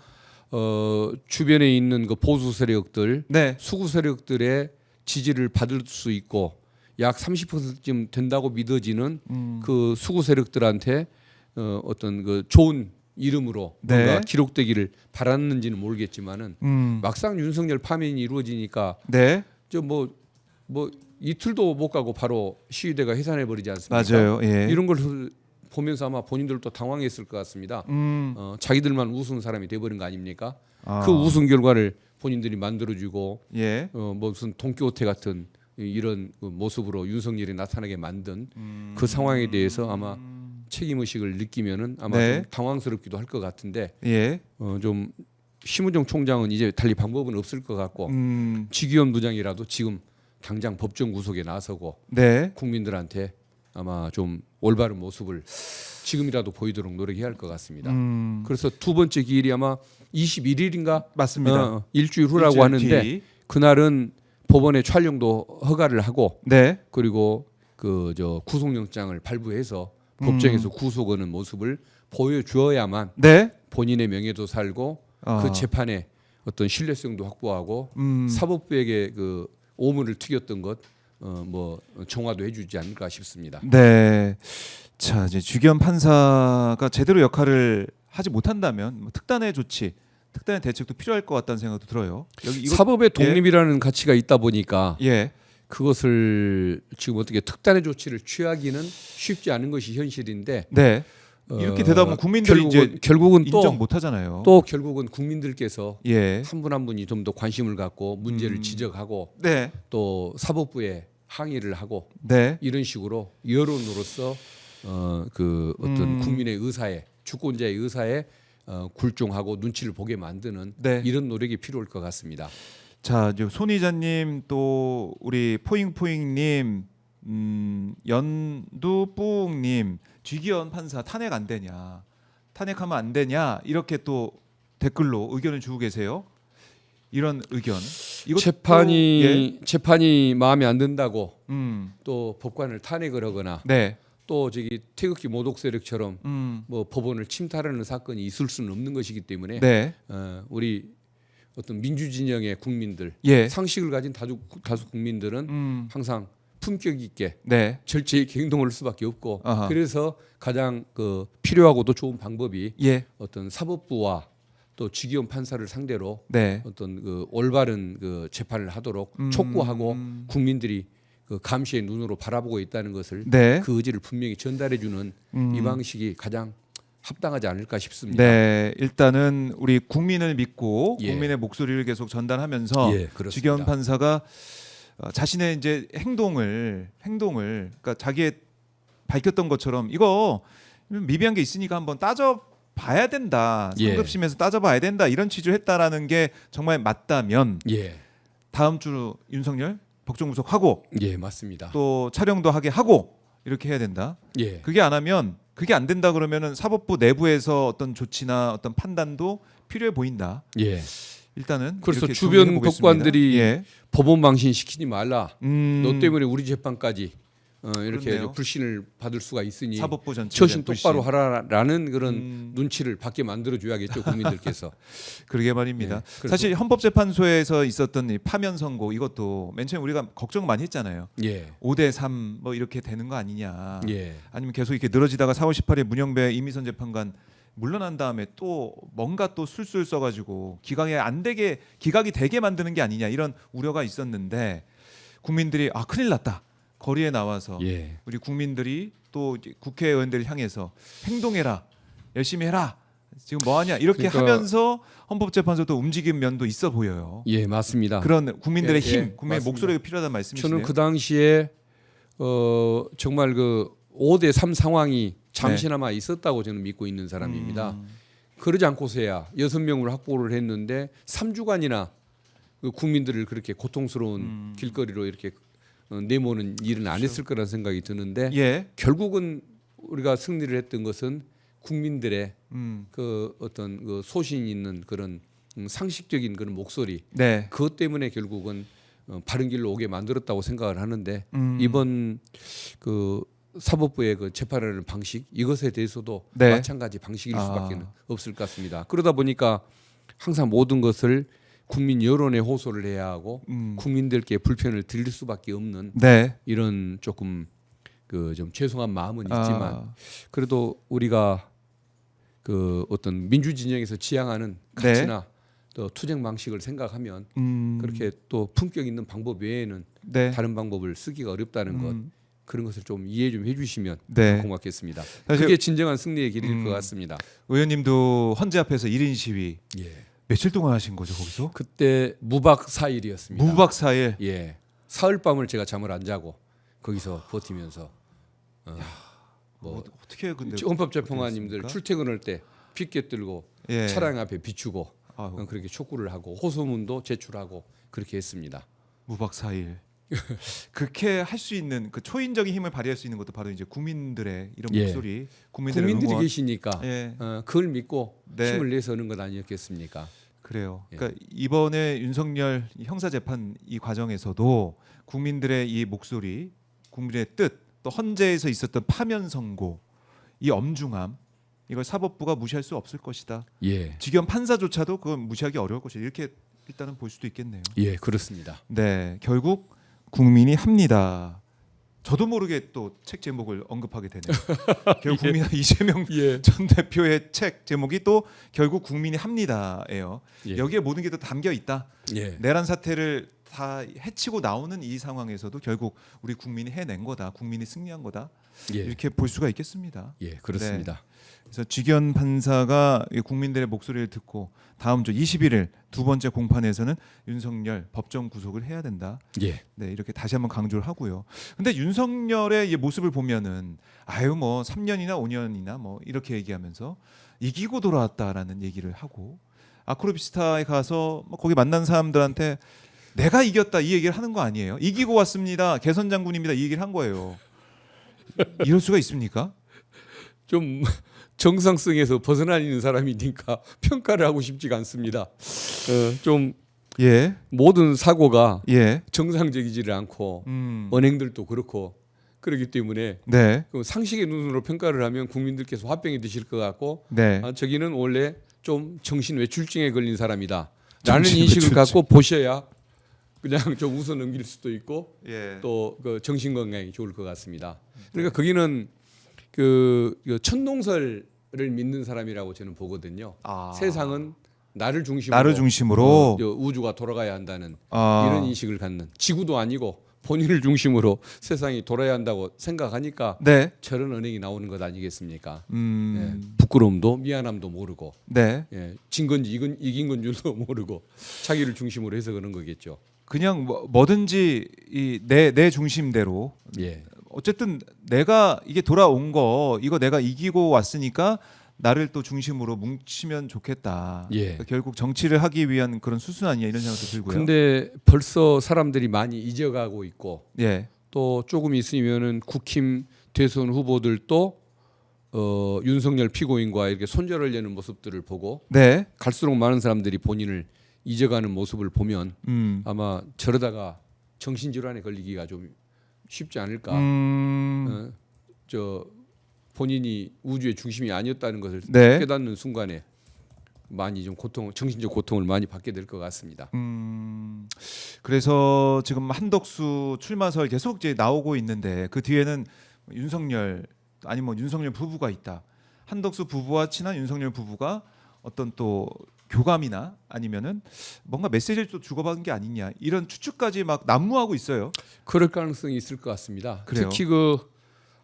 주변에 있는 그 보수 세력들, 네. 수구 세력들의 지지를 받을 수 있고 약 30%쯤 된다고 믿어지는 그 수구 세력들한테 어떤 그 좋은 이름으로 네. 뭔가 기록되기를 바랐는지는 모르겠지만은 음. 막상 윤석열 파면이 이루어지니까 네. 저 뭐 이틀도 못 가고 바로 시위대가 해산해 버리지 않습니까? 맞아요. 예. 이런 걸 보면서 아마 본인들도 당황했을 것 같습니다. 자기들만 우스운 사람이 돼버린 거 아닙니까? 아. 그 우승 결과를 본인들이 만들어주고 예. 무슨 돈키호테 같은 이런 그 모습으로 윤석열이 나타나게 만든 그 상황에 대해서 아마 책임 의식을 느끼면은 아마 네. 좀 당황스럽기도 할 것 같은데 예. 좀 심우정 총장은 이제 달리 방법은 없을 것 같고 지기현 부장이라도 지금 당장 법정 구속에 나서고 네. 국민들한테 아마 좀 올바른 모습을 지금이라도 보이도록 노력해야 할 것 같습니다. 그래서 두 번째 기일이 아마 21일인가 맞습니다. 일주일 후라고 일주일 하는데 뒤. 그날은 법원에 촬영도 허가를 하고 네. 그리고 그 저 구속영장을 발부해서 법정에서 구속하는 모습을 보여주어야만 네. 본인의 명예도 살고 그 재판의 어떤 신뢰성도 확보하고 사법부에게 그 오물을 튀겼던 것 뭐 정화도 해주지 않을까 싶습니다. 네. 자, 이제 주기현 판사가 제대로 역할을 하지 못한다면 뭐 특단의 조치, 특단의 대책도 필요할 것 같다는 생각도 들어요. 여기 이거 사법의 독립이라는 가치가 있다 보니까 예. 그것을 지금 어떻게 특단의 조치를 취하기는 쉽지 않은 것이 현실인데 네. 이렇게 되다 보면 국민들이 결국은 인정 못 하잖아요. 또 결국은 국민들께서 예. 한 분 한 분이 좀 더 관심을 갖고 문제를 지적하고 네. 또 사법부에 항의를 하고 네. 이런 식으로 여론으로서 그 어떤 국민의 의사에 주권자의 의사에 굴종하고 눈치를 보게 만드는 네. 이런 노력이 필요할 것 같습니다. 자, 이제 손희자님 또 우리 포잉포잉님, 연두뿡님, 쥐기현 판사 탄핵 안 되냐, 탄핵하면 안 되냐 이렇게 또 댓글로 의견을 주고 계세요. 이런 의견. 이것도 재판이 마음에 안 든다고 음. 또 법관을 탄핵을 하거나 네. 또 저기 태극기 모독 세력처럼 뭐 법원을 침탈하는 사건이 있을 수는 없는 것이기 때문에 네. 우리 어떤 민주 진영의 국민들 예. 상식을 가진 다수 국민들은 항상 품격 있게 네. 절제 있게 행동을 할 수밖에 없고 아하. 그래서 가장 그 필요하고도 좋은 방법이 예. 어떤 사법부와 또 주기현 판사를 상대로 네. 어떤 그 올바른 그 재판을 하도록 촉구하고 국민들이 그 감시의 눈으로 바라보고 있다는 것을 네. 그 의지를 분명히 전달해주는 이 방식이 가장 합당하지 않을까 싶습니다. 네, 일단은 우리 국민을 믿고 예. 국민의 목소리를 계속 전달하면서 예, 그렇습니다. 주기현 판사가 자신의 이제 행동을 그러니까 자기의 밝혔던 것처럼 이거 미비한 게 있으니까 한번 따져 봐야 된다. 예. 상급심에서 따져봐야 된다. 이런 취지로 했다라는 게 정말 맞다면 예, 다음 주 윤석열 법정 구속하고 예, 맞습니다. 또 촬영도 하게 하고 이렇게 해야 된다. 예, 그게 안 하면 그게 안 된다 그러면은 사법부 내부에서 어떤 조치나 어떤 판단도 필요해 보인다. 예. 일단은 그래서 이렇게 주변 정리해 보겠습니다. 법관들이 예. 법원 방신 시키지 말라. 너 때문에 우리 재판까지 이렇게 그렇네요. 불신을 받을 수가 있으니 사법부 전체 처신 똑바로 하라라는 그런 눈치를 받게 만들어줘야겠죠 국민들께서. 그러게 말입니다. 예, 그래서- 사실 헌법재판소에서 있었던 이 파면 선고 이것도 맨 처음에 우리가 걱정 많이 했잖아요. 예, 5대3 뭐 이렇게 되는 거 아니냐. 예, 아니면 계속 이렇게 늘어지다가 4월 18일 문영배 이미선 재판관 물러난 다음에 또 뭔가 또 술술 써가지고 기각이 되게 만드는 게 아니냐 이런 우려가 있었는데 국민들이 큰일 났다. 거리에 나와서 예. 우리 국민들이 또 이제 국회의원들을 향해서 행동해라, 열심히 해라, 지금 뭐하냐 이렇게 그러니까- 하면서 헌법재판소도 움직인 면도 있어 보여요. 예, 맞습니다. 그런 국민들의 예, 예, 힘, 국민의 맞습니다. 목소리가 필요하다는 말씀이시네요. 저는 그 당시에 정말 그 5대3 상황이 잠시나마 있었다고 저는 믿고 있는 사람입니다. 그러지 않고서야 6명을 확보를 했는데 3주간이나 그 국민들을 그렇게 고통스러운 길거리로 이렇게 내모는 일은 안 했을 거라는 생각이 드는데 예, 결국은 우리가 승리를 했던 것은 국민들의 음, 그 어떤 그 소신 있는 그런 상식적인 그런 목소리 네, 그것 때문에 결국은 바른 길로 오게 만들었다고 생각을 하는데 음. 이번 그 사법부의 그 재판하는 방식 이것에 대해서도 네. 마찬가지 방식일 수밖에 없을 것 같습니다. 그러다 보니까 항상 모든 것을 국민 여론에 호소를 해야 하고 국민들께 불편을 드릴 수밖에 없는 네, 이런 조금 그 좀 죄송한 마음은 있지만 아, 그래도 우리가 그 어떤 민주 진영에서 지향하는 네. 가치나 또 투쟁 방식을 생각하면 그렇게 또 품격 있는 방법 외에는 네. 다른 방법을 쓰기가 어렵다는 것 그런 것을 좀 이해 좀 해주시면 네. 고맙겠습니다. 사실 그게 진정한 승리의 길일 것 같습니다. 의원님도 헌재 앞에서 1인 시위 예. 며칠 동안 하신 거죠 거기서? 그때 무박 4일이었습니다. 무박 4일. 예. 사흘밤을 제가 잠을 안 자고 거기서 버티면서 뭐 어떻게 근데 헌법재판관님들 어떻게 출퇴근할 때 핏개 들고 예. 차량 앞에 비추고 아유. 그렇게 촉구를 하고 호소문도 제출하고 그렇게 했습니다. 무박 4일. 그렇게 할 수 있는 그 초인적인 힘을 발휘할 수 있는 것도 바로 이제 국민들의 이런 예. 목소리, 국민들의 국민들이 응원. 계시니까 예. 그걸 믿고 네. 힘을 내서 하는 것 아니었겠습니까? 그래요. 예. 그러니까 이번에 윤석열 형사 재판 이 과정에서도 국민들의 이 목소리, 국민의 뜻, 또 헌재에서 있었던 파면 선고, 이 엄중함, 이걸 사법부가 무시할 수 없을 것이다. 예, 직연 판사조차도 그걸 무시하기 어려울 것이다. 이렇게 일단은 볼 수도 있겠네요. 예, 그렇습니다. 네, 결국 국민이 합니다. 저도 모르게 또 책 제목을 언급하게 되네요. 결국 국민 이재명 예, 전 대표의 책 제목이 또 결국 국민이 합니다예요. 예. 여기에 모든 게 또 담겨 있다. 예, 내란 사태를 다 해치고 나오는 이 상황에서도 결국 우리 국민이 해낸 거다. 국민이 승리한 거다. 예, 이렇게 볼 수가 있겠습니다. 예, 그렇습니다. 그래서 직연 판사가 이 국민들의 목소리를 듣고 다음 주 21일 두 번째 공판에서는 윤석열 법정 구속을 해야 된다. 예, 네, 이렇게 다시 한번 강조를 하고요. 근데 윤석열의 이 모습을 보면은 아유 뭐 3년이나 5년이나 뭐 이렇게 얘기하면서 이기고 돌아왔다라는 얘기를 하고 아크로비스타에 가서 뭐 거기 만난 사람들한테 내가 이겼다 이 얘기를 하는 거 아니에요. 이기고 왔습니다. 개선 장군입니다. 이 얘기를 한 거예요. 이럴 수가 있습니까? 좀 정상성에서 벗어나 있는 사람이니까 평가를 하고 싶지가 않습니다. 좀 예. 모든 사고가 예. 정상적이지를 않고 언행들도 그렇고 그렇기 때문에 네. 그 상식의 눈으로 평가를 하면 국민들께서 화병이 드실 것 같고 네. 저기는 원래 좀 정신 외출증에 걸린 사람이다. 라는 정신 인식을 외출증. 갖고 보셔야 그냥 좀 웃어 넘길 수도 있고 예. 또 그 정신 건강이 좋을 것 같습니다. 그러니까 거기는 그 천동설을 믿는 사람이라고 저는 보거든요. 아. 세상은 나를 중심으로, 나를 중심으로 우주가 돌아가야 한다는 아. 이런 인식을 갖는 지구도 아니고 본인을 중심으로 세상이 돌아야 한다고 생각하니까 네. 저런 언행이 나오는 것 아니겠습니까? 음. 예, 부끄러움도 미안함도 모르고 네. 진 건지 이긴 건 줄도 모르고 자기를 중심으로 해서 그런 거겠죠. 그냥 뭐든지 이 내 중심대로 예, 어쨌든 내가 이게 돌아온 거 이거 내가 이기고 왔으니까 나를 또 중심으로 뭉치면 좋겠다. 예. 그러니까 결국 정치를 하기 위한 그런 수순 아니냐 이런 생각도 들고요. 근데 벌써 사람들이 많이 잊어가고 있고 예. 또 조금 있으면은 국힘 대선 후보들도 윤석열 피고인과 이렇게 손절하려는 모습들을 보고 네. 갈수록 많은 사람들이 본인을 잊어가는 모습을 보면 아마 저러다가 정신질환에 걸리기가 좀 쉽지 않을까. 저 본인이 우주의 중심이 아니었다는 것을 네. 깨닫는 순간에 많이 좀 정신적 고통을 많이 받게 될 것 같습니다. 그래서 지금 한덕수 출마설 계속 이제 나오고 있는데 그 뒤에는 윤석열 아니면 뭐 윤석열 부부가 있다. 한덕수 부부와 친한 윤석열 부부가 어떤 또 교감이나 아니면은 뭔가 메시지를 또 주고받은 게 아니냐 이런 추측까지 막 난무하고 있어요. 그럴 가능성이 있을 것 같습니다. 그래요? 특히 그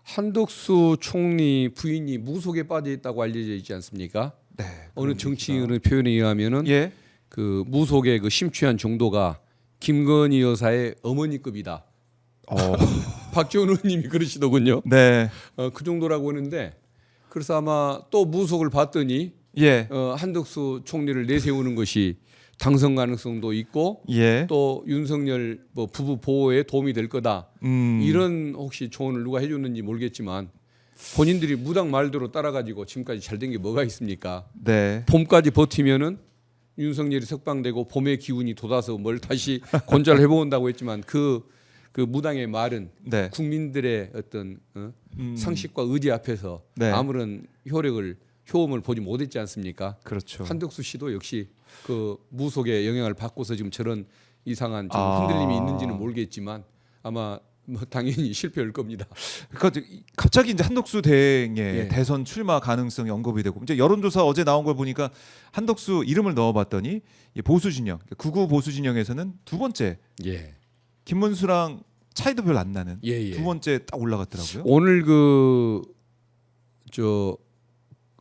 한덕수 총리 부인이 무속에 빠져 있다고 알려져 있지 않습니까? 네. 어느 정치인의 표현에 의하면은 예. 그 무속의 그 심취한 정도가 김건희 여사의 어머니급이다. 박지원 의원님이 그러시더군요. 네. 그 정도라고 하는데 그래서 아마 또 무속을 봤더니 예. 한덕수 총리를 내세우는 것이 당선 가능성도 있고 예. 또 윤석열 뭐 부부 보호에 도움이 될 거다. 이런 혹시 조언을 누가 해줬는지 모르겠지만 본인들이 무당 말대로 따라가지고 지금까지 잘 된 게 뭐가 있습니까? 네. 봄까지 버티면은 윤석열이 석방되고 봄의 기운이 돋아서 뭘 다시 건자를 해본다고 했지만 그 무당의 말은 네. 국민들의 어떤 상식과 의지 앞에서 네. 아무런 효험을 보지 못했지 않습니까? 그렇죠. 한덕수 씨도 역시 그 무속의 영향을 받고서 지금 저런 이상한 좀 흔들림이 있는지는 모르겠지만 아마 뭐 당연히 실패할 겁니다. 그러니까 갑자기 이제 한덕수 대행의 예. 대선 출마 가능성이 언급이 되고 이제 여론조사 어제 나온 걸 보니까 한덕수 이름을 넣어봤더니 이 보수 진영, 극우 보수 진영에서는 두 번째 예. 김문수랑 차이도 별로 안 나는 예, 예. 두 번째 딱 올라갔더라고요. 오늘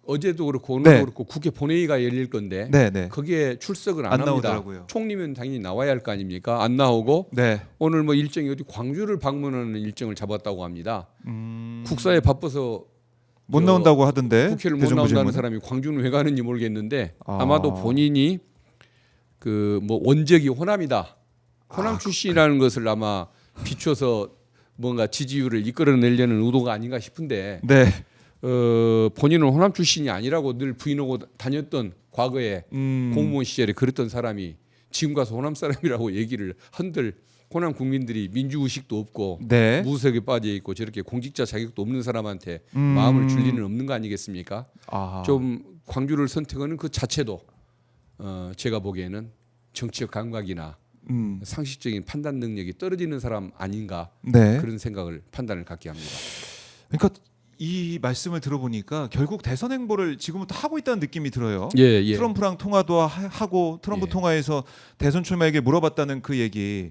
어제도 그렇고 오늘도 네. 그렇고 국회 본회의가 열릴 건데 네. 거기에 출석을 안 안 합니다. 나오더라고요. 총리면 당연히 나와야 할 거 아닙니까? 안 나오고 네. 오늘 뭐 일정이 어디 광주를 방문하는 일정을 잡았다고 합니다. 국사에 바빠서 못 나온다고 하던데 국회를 못 대정부 나온다는 질문은? 사람이 광주는 왜 가는지 모르겠는데 아. 아마도 본인이 그 뭐 원적이 호남이다. 호남 출신이라는 것을 아마 비춰서 뭔가 지지율을 이끌어내려는 의도가 아닌가 싶은데 네. 본인은 호남 출신이 아니라고 늘 부인하고 다녔던 과거에 공무원 시절에 그랬던 사람이 지금 가서 호남 사람이라고 얘기를 한들 호남 국민들이 민주의식도 없고 네. 무색에 빠져 있고 저렇게 공직자 자격도 없는 사람한테 마음을 줄 리는 없는 거 아니겠습니까? 아. 좀 광주를 선택하는 그 자체도 제가 보기에는 정치적 감각이나 상식적인 판단 능력이 떨어지는 사람 아닌가 네. 그런 생각을 판단을 갖게 합니다. 그러니까 이 말씀을 들어보니까 결국 대선 행보를 지금부터 하고 있다는 느낌이 들어요. 예. 트럼프랑 통화도 하고 트럼프 예. 통화에서 대선 출마에게 물어봤다는 그 얘기.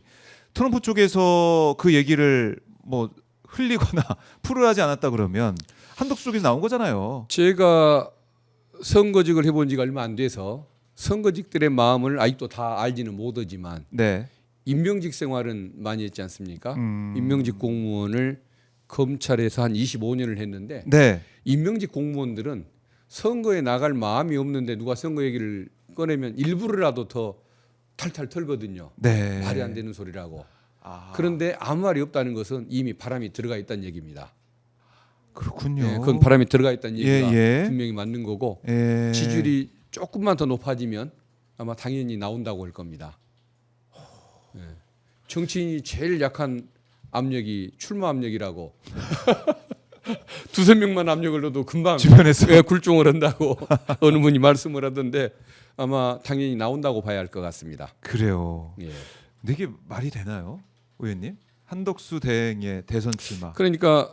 트럼프 쪽에서 그 얘기를 뭐 흘리거나 풀을 하지 않았다 그러면 한덕수 쪽에서 나온 거잖아요. 제가 선거직을 해본 지가 얼마 안 돼서 선거직들의 마음을 아직도 다 알지는 못하지만 네. 임명직 생활은 많이 했지 않습니까? 임명직 공무원을 검찰에서 한 25년을 했는데 네. 임명직 공무원들은 선거에 나갈 마음이 없는데 누가 선거 얘기를 꺼내면 일부러라도 더 탈탈 털거든요. 네. 말이 안 되는 소리라고. 아, 그런데 아무 말이 없다는 것은 이미 바람이 들어가 있다는 얘기입니다. 그렇군요. 네, 그건 바람이 들어가 있다는 얘기가 예. 분명히 맞는 거고 예. 지지율이 조금만 더 높아지면 아마 당연히 나온다고 할 겁니다. 네. 정치인이 제일 약한 압력이 출마 압력이라고. 두세 명만 압력을 넣어도 금방 주변에서 굴종을 한다고 어느 분이 말씀을 하던데 아마 당연히 나온다고 봐야 할 것 같습니다. 그래요. 예. 근데 이게 말이 되나요, 의원님? 한덕수 대행의 대선 출마. 그러니까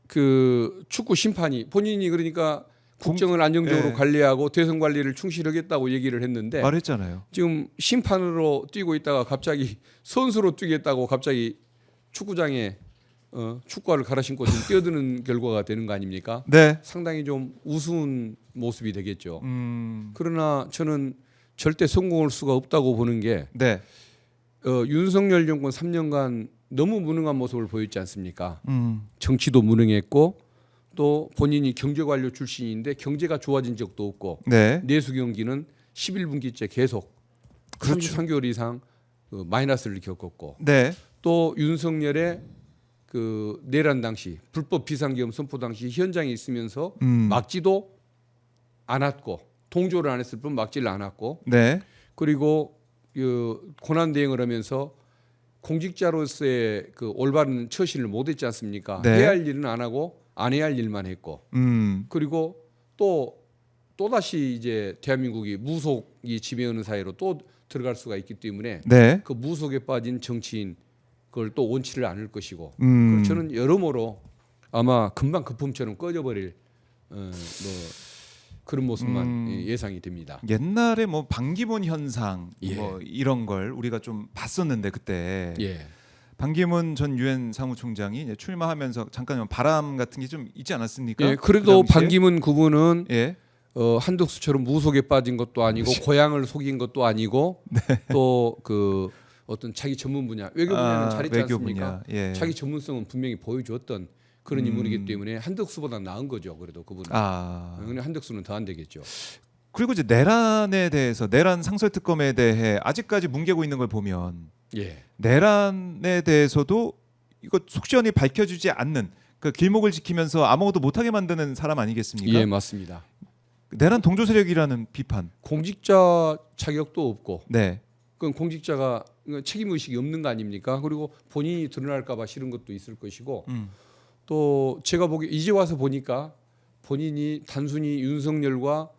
그 축구 심판이 본인이 그러니까 국정을 안정적으로 예. 관리하고 대선 관리를 충실하겠다고 얘기를 했는데 말했잖아요. 지금 심판으로 뛰고 있다가 갑자기 선수로 뛰겠다고 갑자기 축구장에 축구화를 갈아 신고 지금 뛰어드는 결과가 되는 거 아닙니까? 네. 상당히 좀 우스운 모습이 되겠죠. 음. 그러나 저는 절대 성공할 수가 없다고 보는 게 네. 윤석열 정권 3년간 너무 무능한 모습을 보였지 않습니까? 음. 정치도 무능했고 또 본인이 경제관료 출신인데 경제가 좋아진 적도 없고 네. 내수 경기는 11분기째 계속 그렇죠. 33개월 이상 마이너스를 겪었고 네. 또 윤석열의 그 내란 당시 불법 비상계엄 선포 당시 현장에 있으면서 막지도 않았고 동조를 안 했을 뿐 막지를 않았고 네. 그리고 그 고난 대행을 하면서 공직자로서의 그 올바른 처신을 못했지 않습니까? 네. 해야 할 일은 안 하고 안 해야 할 일만 했고 그리고 또 다시 이제 대한민국이 무속이 지배하는 사회로 또 들어갈 수가 있기 때문에 네. 그 무속에 빠진 정치인 그걸 또 원치를 않을 것이고 저는 여러모로 아마 금방 거품처럼 꺼져버릴 뭐 그런 모습만 예상이 됩니다. 옛날에 뭐 반기문 현상 예. 뭐 이런 걸 우리가 좀 봤었는데 그때 예. 반기문 전 유엔 사무총장이 이제 출마하면서 잠깐 바람 같은 게 좀 있지 않았습니까? 예, 그래도 그 당시에? 반기문 그분은 예. 한덕수처럼 무속에 빠진 것도 아니고 고향을 속인 것도 아니고 또 그 어떤 자기 전문 분야 외교 분야는 잘했지 외교 않습니까? 분야. 예. 자기 전문성은 분명히 보여줬던 그런 인물이기 때문에 한덕수보다 나은 거죠. 그래도 그분은. 근데 한덕수는 더 안 되겠죠. 그리고 이제 내란에 대해서 내란 상설특검에 대해 아직까지 뭉개고 있는 걸 보면 예. 내란에 대해서도 이거 속시원히 밝혀주지 않는 그 길목을 지키면서 아무것도 못하게 만드는 사람 아니겠습니까? 예, 맞습니다. 내란 동조 세력이라는 비판. 공직자 자격도 없고 네. 그건 공직자가 책임 의식이 없는 거 아닙니까? 그리고 본인이 드러날까봐 싫은 것도 있을 것이고 또 제가 보기 이제 와서 보니까 본인이 단순히 윤석열과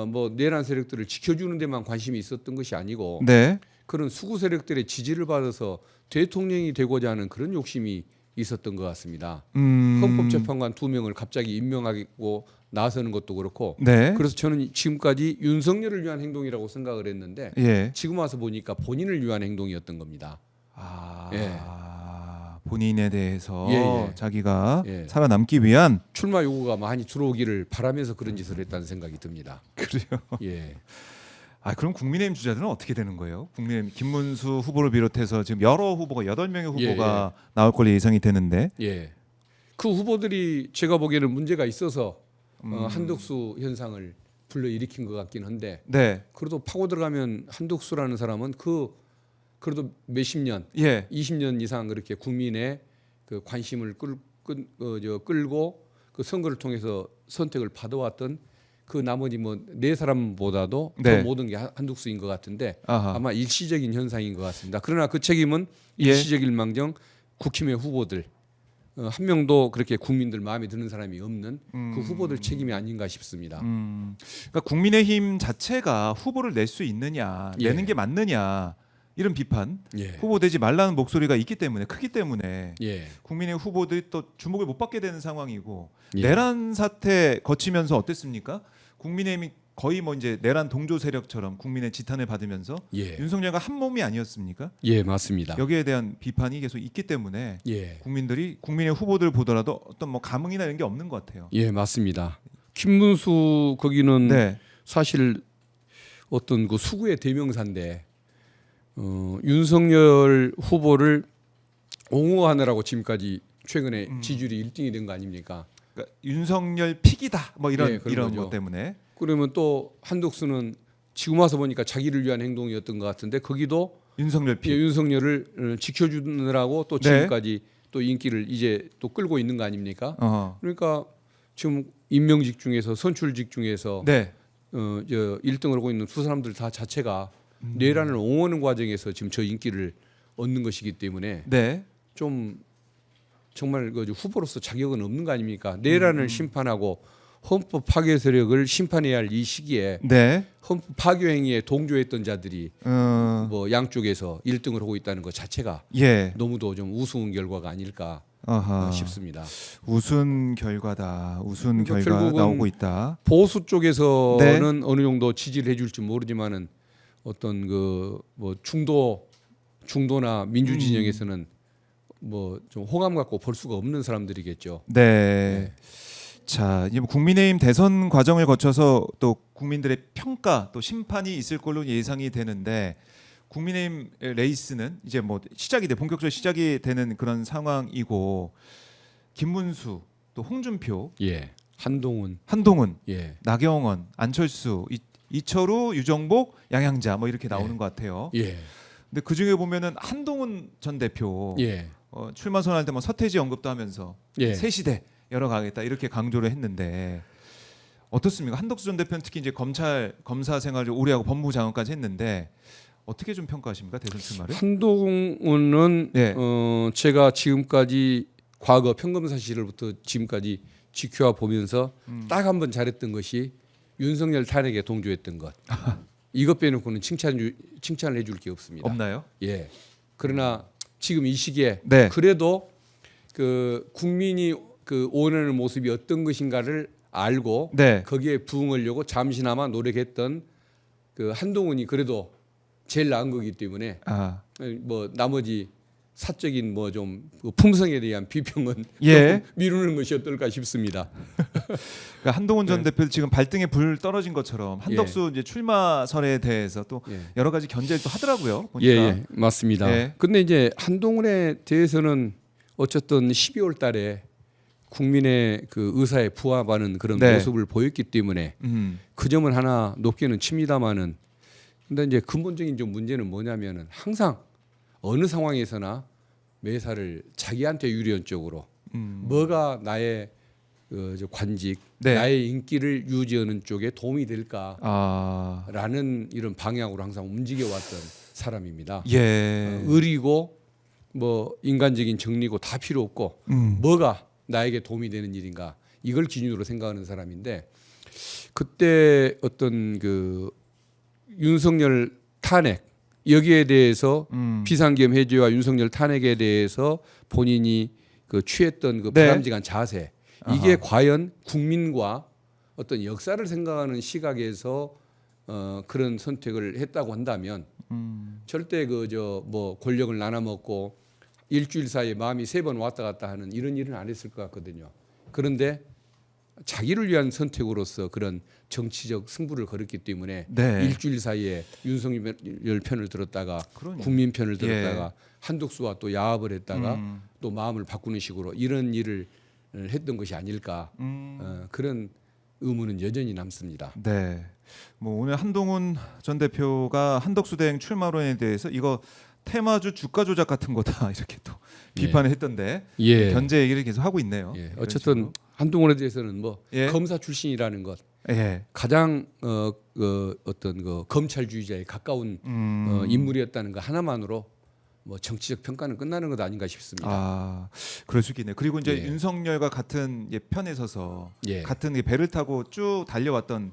뭐 내란 세력들을 지켜주는 데만 관심이 있었던 것이 아니고 네. 그런 수구 세력들의 지지를 받아서 대통령이 되고자 하는 그런 욕심이 있었던 것 같습니다. 음. 헌법재판관 2명을 갑자기 임명하고 나서는 것도 그렇고 네. 그래서 저는 지금까지 윤석열을 위한 행동이라고 생각을 했는데 예. 지금 와서 보니까 본인을 위한 행동이었던 겁니다. 아. 예. 본인에 대해서 예, 예. 자기가 예. 살아남기 위한 출마 요구가 많이 들어오기를 바라면서 그런 짓을 했다는 생각이 듭니다. 그래요. 예. 아, 그럼 국민의힘 주자들은 어떻게 되는 거예요? 국민의힘 김문수 후보를 비롯해서 지금 여러 후보가 8명의 후보가 나올 걸로 예상이 되는데. 예. 그 후보들이 제가 보기에는 문제가 있어서 한덕수 현상을 불러일으킨 것 같긴 한데 네. 그래도 파고 들어가면 한덕수라는 사람은 그래도 몇십 년, 예. 20년 이상 그렇게 국민의 그 관심을 끌고 그 선거를 통해서 선택을 받아왔던 그 나머지 뭐 네 사람보다도 네. 더 모든 게 한덕수인 것 같은데 아하. 아마 일시적인 현상인 것 같습니다. 그러나 그 책임은 예. 일시적일망정 국힘의 후보들 한 명도 그렇게 국민들 마음에 드는 사람이 없는 그 후보들 책임이 아닌가 싶습니다. 그러니까 국민의힘 자체가 후보를 낼 수 있느냐, 예. 내는 게 맞느냐 이런 비판, 예. 후보 되지 말라는 목소리가 있기 때문에 크기 때문에 예. 국민의 후보들이 또 주목을 못 받게 되는 상황이고 예. 내란 사태 거치면서 어땠습니까? 국민의힘이 거의 뭐 이제 내란 동조 세력처럼 국민의 지탄을 받으면서 예. 윤석열과 한 몸이 아니었습니까? 예, 맞습니다. 여기에 대한 비판이 계속 있기 때문에 예. 국민들이 국민의 후보들 보더라도 어떤 뭐 감흥이나 이런 게 없는 것 같아요. 예, 맞습니다. 김문수 거기는 네, 사실 어떤 그 수구의 대명사인데 윤석열 후보를 옹호하느라고 지금까지 최근에 지지율이 1등이 된 거 아닙니까? 그러니까 윤석열 픽이다 뭐 이런 예, 그런 이런 거죠. 것 때문에 그러면 또 한덕수는 지금 와서 보니까 자기를 위한 행동이었던 것 같은데 거기도 윤석열 예, 픽. 윤석열을 지켜주느라고 또 네. 지금까지 또 인기를 이제 또 끌고 있는 거 아닙니까? 그러니까 지금 임명직 중에서 선출직 중에서 네. 저 1등을 하고 있는 두 사람들 다 자체가 내란을 옹호하는 과정에서 지금 저 인기를 얻는 것이기 때문에 네. 좀 정말 그 후보로서 자격은 없는 거 아닙니까? 내란을 심판하고 헌법 파괴 세력을 심판해야 할 이 시기에 네. 헌법 파괴 행위에 동조했던 자들이 어, 뭐 양쪽에서 1등을 하고 있다는 것 자체가 예. 너무도 좀 우스운 결과가 아닐까 아하. 싶습니다. 우스운 결과다. 우스운 그러니까 결과 결국은 나오고 있다. 보수 쪽에서는 네. 어느 정도 지지를 해줄지 모르지만은 어떤 그 뭐 중도나 민주 진영에서는 뭐 좀 호감 갖고 볼 수가 없는 사람들이겠죠. 네. 자, 이제 뭐 국민의힘 대선 과정을 거쳐서 또 국민들의 평가 또 심판이 있을 걸로 예상이 되는데 국민의힘 레이스는 이제 뭐 본격적으로 시작이 되는 그런 상황이고 김문수 또 홍준표, 예, 한동훈, 한동훈, 예, 나경원, 안철수, 이철우, 유정복, 양양자 뭐 이렇게 나오는 예. 것 같아요. 예, 근데 그 중에 보면은 한동훈 전 대표 예, 출마 선언할 때 뭐 서태지 언급도 하면서 예. 새 시대 열어가겠다 이렇게 강조를 했는데 어떻습니까? 한덕수 전 대표는 특히 이제 검사 생활을 오래 하고 법무부 장관까지 했는데 어떻게 좀 평가하십니까 대선 출마를? 한동훈은 네. 제가 지금까지 과거 평검사 시절부터 지금까지 지켜와 보면서 딱 한 번 잘했던 것이 윤석열 탄핵에 동조했던 것. 이것 빼놓고는 칭찬을 해줄 게 없습니다. 없나요? 예. 그러나 지금 이 시기에 네. 그래도 그 국민이 그 원하는 모습이 어떤 것인가를 알고 네. 거기에 부응하려고 잠시나마 노력했던 그 한동훈이 그래도 제일 나은 거기 때문에 아, 뭐 나머지 사적인 뭐 좀 품성에 대한 비평은 예. 조금 미루는 것이 어떨까 싶습니다. 그러니까 한동훈 전 대표 지금 발등에 불 떨어진 것처럼 한덕수 이제 출마설에 대해서 또 예. 여러 가지 견제를 또 하더라고요. 보니까. 예, 맞습니다. 예. 근데 이제 한동훈에 대해서는 어쨌든 12월 달에 국민의 그 의사에 부합하는 그런 네. 모습을 보였기 때문에 그 점은 하나 높게는 칩니다마는 근데 이제 근본적인 좀 문제는 뭐냐면은 항상 어느 상황에서나 매사를 자기한테 유리한 쪽으로 뭐가 나의 저 관직, 네. 나의 인기를 유지하는 쪽에 도움이 될까라는 아, 이런 방향으로 항상 움직여왔던 사람입니다. 예. 의리고 뭐 인간적인 정리고 다 필요 없고 뭐가 나에게 도움이 되는 일인가 이걸 기준으로 생각하는 사람인데 그때 어떤 그 윤석열 탄핵 여기에 대해서 비상계엄 해제와 윤석열 탄핵에 대해서 본인이 그 취했던 그 네. 바람직한 자세 이게 과연 국민과 어떤 역사를 생각하는 시각에서 그런 선택을 했다고 한다면 절대 그저 뭐 권력을 나눠 먹고 일주일 사이에 마음이 3번 왔다 갔다 하는 이런 일은 안 했을 것 같거든요. 그런데 자기를 위한 선택으로서 그런 정치적 승부를 걸었기 때문에 네. 일주일 사이에 윤석열 편을 들었다가 그러니까요. 국민 편을 들었다가 한독수와 또 야합을 했다가 음. 또 마음을 바꾸는 식으로 이런 일을 했던 것이 아닐까 그런 의문은 여전히 남습니다. 네. 뭐 오늘 한동훈 전 대표가 한덕수 대행 출마론에 대해서 이거 테마주 주가 조작 같은 거다 이렇게 또 비판을 했던데 예. 견제 얘기를 계속 하고 있네요. 예. 이런 어쨌든 식으로. 한동훈에 대해서는 뭐 예. 검사 출신이라는 것 예. 가장 어떤 그 검찰주의자에 가까운 인물이었다는 거 하나만으로 뭐 정치적 평가는 끝나는 것 아닌가 싶습니다. 아, 그럴 수 있겠네요. 그리고 이제 예. 윤석열과 같은 편에 서서 예. 같은 배를 타고 쭉 달려왔던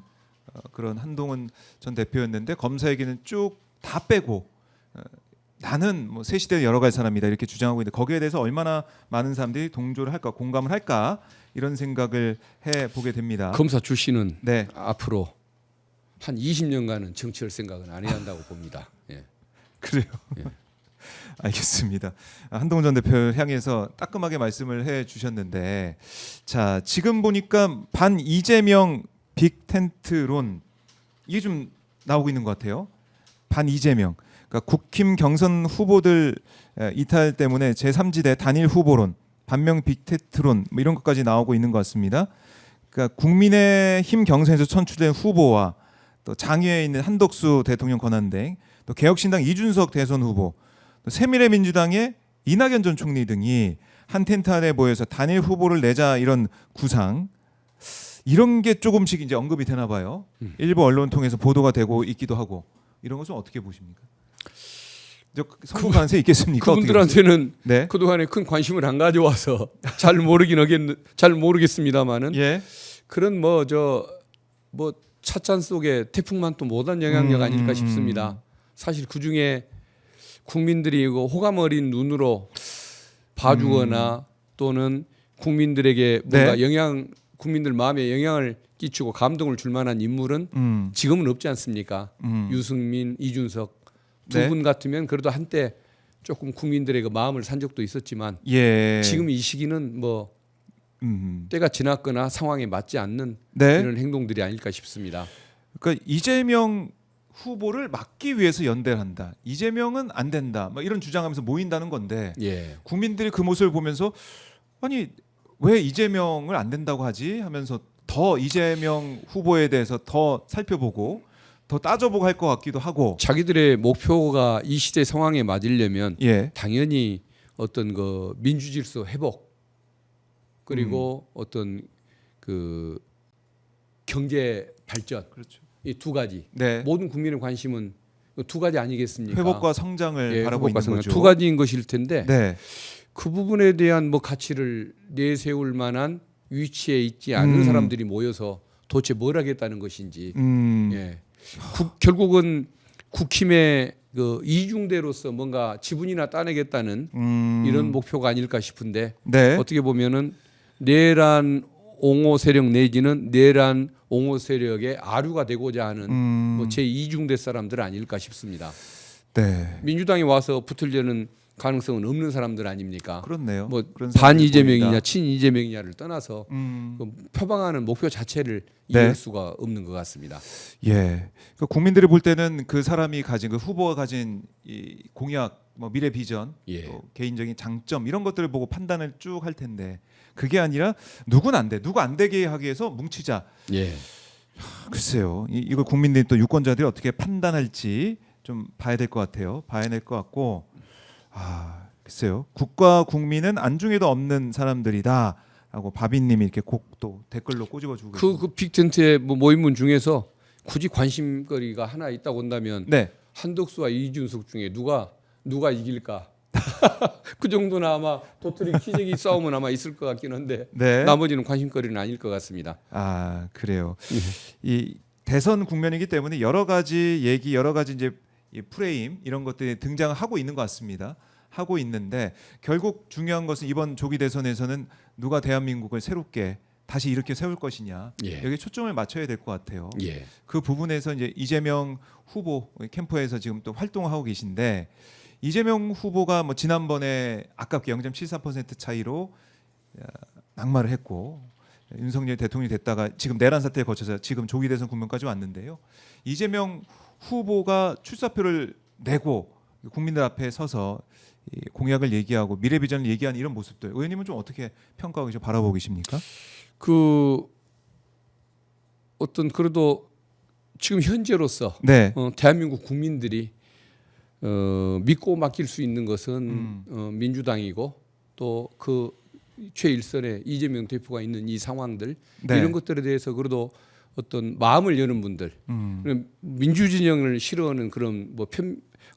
그런 한동훈 전 대표였는데 검사 얘기는 쭉 다 빼고 나는 뭐 새 시대에 열어갈 사람이다 이렇게 주장하고 있는데 거기에 대해서 얼마나 많은 사람들이 동조를 할까 공감을 할까 이런 생각을 해보게 됩니다. 검사 출신은 네, 앞으로 한 20년간은 정치할 생각은 안 해야 한다고 봅니다. 예. 그래요. 예. 알겠습니다. 한동훈 전 대표를 향해서 따끔하게 말씀을 해주셨는데, 자 지금 보니까 반 이재명 빅텐트론 이게 좀 나오고 있는 것 같아요. 반 이재명, 그러니까 국힘 경선 후보들 이탈 때문에 제3지대 단일 후보론, 반명 빅텐트론 뭐 이런 것까지 나오고 있는 것 같습니다. 그러니까 국민의힘 경선에서 선출된 후보와 또 장외에 있는 한덕수 대통령 권한대행, 또 개혁신당 이준석 대선 후보, 또 새미래민주당의 이낙연 전 총리 등이 한 텐트 안에 모여서 단일 후보를 내자 이런 구상 이런 게 조금씩 이제 언급이 되나 봐요. 일부 언론 통해서 보도가 되고 있기도 하고 이런 것은 어떻게 보십니까? 선거 가능성이 있겠습니까? 그분들한테는 네. 그동안에 큰 관심을 안 가져와서 잘 모르겠습니다만은 예. 그런 뭐 찻잔 속에 태풍만 또 못한 영향력 아닐까 싶습니다. 사실 그 중에 국민들이 이거 호감 어린 눈으로 봐주거나 또는 국민들에게 뭔가 네. 국민들 마음에 영향을 끼치고 감동을 줄 만한 인물은 지금은 없지 않습니까? 유승민, 이준석 두 네. 분 같으면 그래도 한때 조금 국민들의 그 마음을 산 적도 있었지만 예. 지금 이 시기는 뭐 때가 지났거나 상황에 맞지 않는 네. 이런 행동들이 아닐까 싶습니다. 그러니까 이재명 후보를 막기 위해서 연대를 한다. 이재명은 안 된다. 막 이런 주장하면서 모인다는 건데 예. 국민들이 그 모습을 보면서 아니 왜 이재명을 안 된다고 하지 하면서 더 이재명 후보에 대해서 더 살펴보고 더 따져보고 할 것 같기도 하고. 자기들의 목표가 이 시대 상황에 맞으려면 예. 당연히 어떤 그 민주 질서 회복 그리고 어떤 그 경제 발전 그렇죠. 이 두 가지 네. 모든 국민의 관심은 그 두 가지 아니겠습니까? 회복과 성장을 예, 바라고 회복과 있는 성장. 거죠. 두 가지인 것일 텐데 네. 그 부분에 대한 뭐 가치를 내세울 만한 위치에 있지 않는 사람들이 모여서 도대체 뭘 하겠다는 것인지 예. 결국은 국힘의 그 이중대로서 뭔가 지분이나 따내겠다는 이런 목표가 아닐까 싶은데 네. 어떻게 보면은 내란 옹호 세력 내지는 내란 옹호 세력의 아류가 되고자 하는 뭐 제2중대 사람들 아닐까 싶습니다. 네. 민주당이 와서 붙으려는 가능성은 없는 사람들 아닙니까? 그렇네요. 뭐 그런 반 사람들이 이재명이냐 보인다. 친 이재명이냐를 떠나서 그 표방하는 목표 자체를 네. 이해할 수가 없는 것 같습니다. 예. 그러니까 국민들이 볼 때는 그 사람이 가진 그 후보가 가진 이 공약, 뭐 미래 비전, 예. 또 개인적인 장점 이런 것들을 보고 판단을 쭉 할 텐데 그게 아니라 누군 안 돼, 누구 안 되게 하기 위해서 뭉치자. 예. 글쎄요. 이걸 국민들이 또 유권자들이 어떻게 판단할지 좀 봐야 될 것 같아요. 봐야 될 것 같고. 글쎄요. 국가 국민은 안중에도 없는 사람들이다라고 바비님이 이렇게 곡도 댓글로 꼬집어주고 계십니다. 그 빅텐트의 뭐 모임문 중에서 굳이 관심거리가 하나 있다고 한다면 네. 한덕수와 이준석 중에 누가 이길까? 그 정도는 아마 도토리 키재기 싸움은 아마 있을 것 같긴 한데 네. 나머지는 관심거리는 아닐 것 같습니다. 그래요. 이 대선 국면이기 때문에 여러 가지 얘기, 여러 가지 이제 이 프레임 이런 것들이 등장하고 있는 것 같습니다. 하고 있는데 결국 중요한 것은 이번 조기 대선에서는 누가 대한민국을 새롭게 다시 이렇게 세울 것이냐 예. 여기 초점을 맞춰야 될 것 같아요. 예. 그 부분에서 이제 이재명 후보 캠프에서 지금 또 활동하고 계신데 이재명 후보가 뭐 지난번에 아깝게 0.74% 차이로 낙마를 했고 윤석열 대통령이 됐다가 지금 내란 사태에 거쳐서 지금 조기 대선 국면까지 왔는데요. 이재명 후보가 출사표를 내고 국민들 앞에 서서 이 공약을 얘기하고 미래 비전을 얘기하는 이런 모습들 의원님은 좀 어떻게 평가하고 계시고 바라보고 계십니까? 그 어떤 그래도 지금 현재로서 네. 대한민국 국민들이 믿고 맡길 수 있는 것은 민주당이고 또 그 최일선에 이재명 대표가 있는 이 상황들 네. 이런 것들에 대해서 그래도 어떤 마음을 여는 분들 민주진영을 싫어하는 그런 뭐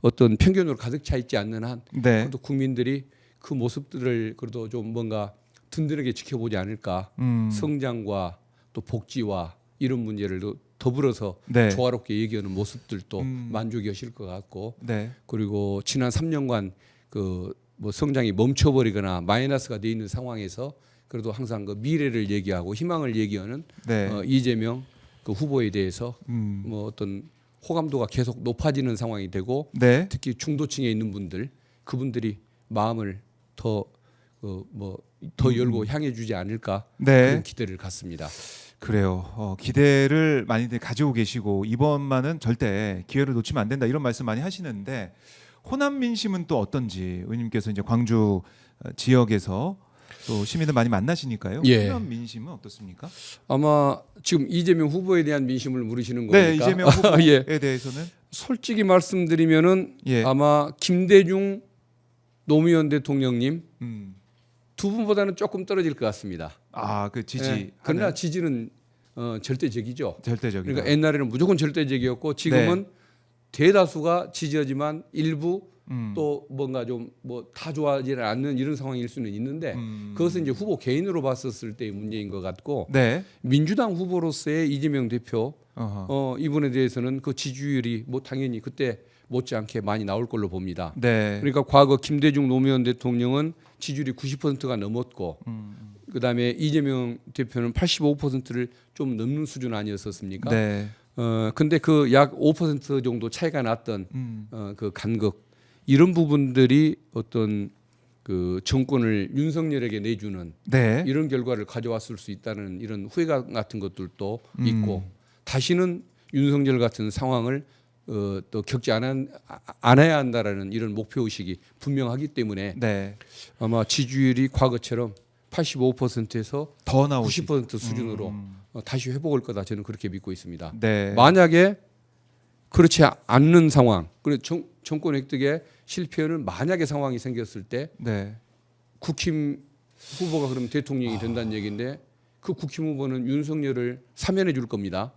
어떤 편견으로 가득 차 있지 않는 한 네. 그래도 국민들이 그 모습들을 그래도 좀 뭔가 든든하게 지켜보지 않을까. 성장과 또 복지와 이런 문제를 더불어서 네. 조화롭게 얘기하는 모습들도 만족이실 것 같고 네. 그리고 지난 3년간 그 뭐 성장이 멈춰버리거나 마이너스가 돼 있는 상황에서 그래도 항상 그 미래를 얘기하고 희망을 얘기하는 네. 이재명 그 후보에 대해서 뭐 어떤 호감도가 계속 높아지는 상황이 되고 네. 특히 중도층에 있는 분들 그분들이 마음을 더 열고 향해 주지 않을까 네. 그런 기대를 갖습니다. 그래요. 기대를 많이들 가지고 계시고 이번만은 절대 기회를 놓치면 안 된다 이런 말씀 많이 하시는데 호남 민심은 또 어떤지 의원님께서 이제 광주 지역에서 또 시민들 많이 만나시니까요. 예. 호남 민심은 어떻습니까? 아마 지금 이재명 후보에 대한 민심을 물으시는 네, 겁니까? 이재명 후보에 예. 대해서는 솔직히 말씀드리면은 예. 아마 김대중 노무현 대통령님 음. 두 분보다는 조금 떨어질 것 같습니다. 그 지지. 예. 그러나 지지는 절대적이죠. 절대적이다. 그러니까 옛날에는 무조건 절대적이었고 지금은 대다수가 지지하지만 일부 또 뭔가 좀 뭐 다 좋아하지는 않는 이런 상황일 수는 있는데 그것은 이제 후보 개인으로 봤었을 때의 문제인 것 같고 네. 민주당 후보로서의 이재명 대표 어허. 이분에 대해서는 그 지지율이 뭐 당연히 그때 못지않게 많이 나올 걸로 봅니다. 네. 그러니까 과거 김대중 노무현 대통령은 지지율이 90%가 넘었고 그다음에 이재명 대표는 85%를 좀 넘는 수준 아니었었습니까? 네. 근데 그 약 5% 정도 차이가 났던 그 간극 이런 부분들이 어떤 그 정권을 윤석열에게 내주는 네. 이런 결과를 가져왔을 수 있다는 이런 후회감 같은 것들도 있고 다시는 윤석열 같은 상황을 또 겪지 않아야 한다라는 이런 목표 의식이 분명하기 때문에 네. 아마 지지율이 과거처럼 85%에서 더 나오시. 90% 수준으로 다시 회복할 거다 저는 그렇게 믿고 있습니다. 네. 만약에 그렇지 않는 상황, 그리고 정권 획득에 실패하는 만약의 상황이 생겼을 때 네. 국힘 후보가 그럼 대통령이 된다는 얘기인데 그 국힘 후보는 윤석열을 사면해 줄 겁니다.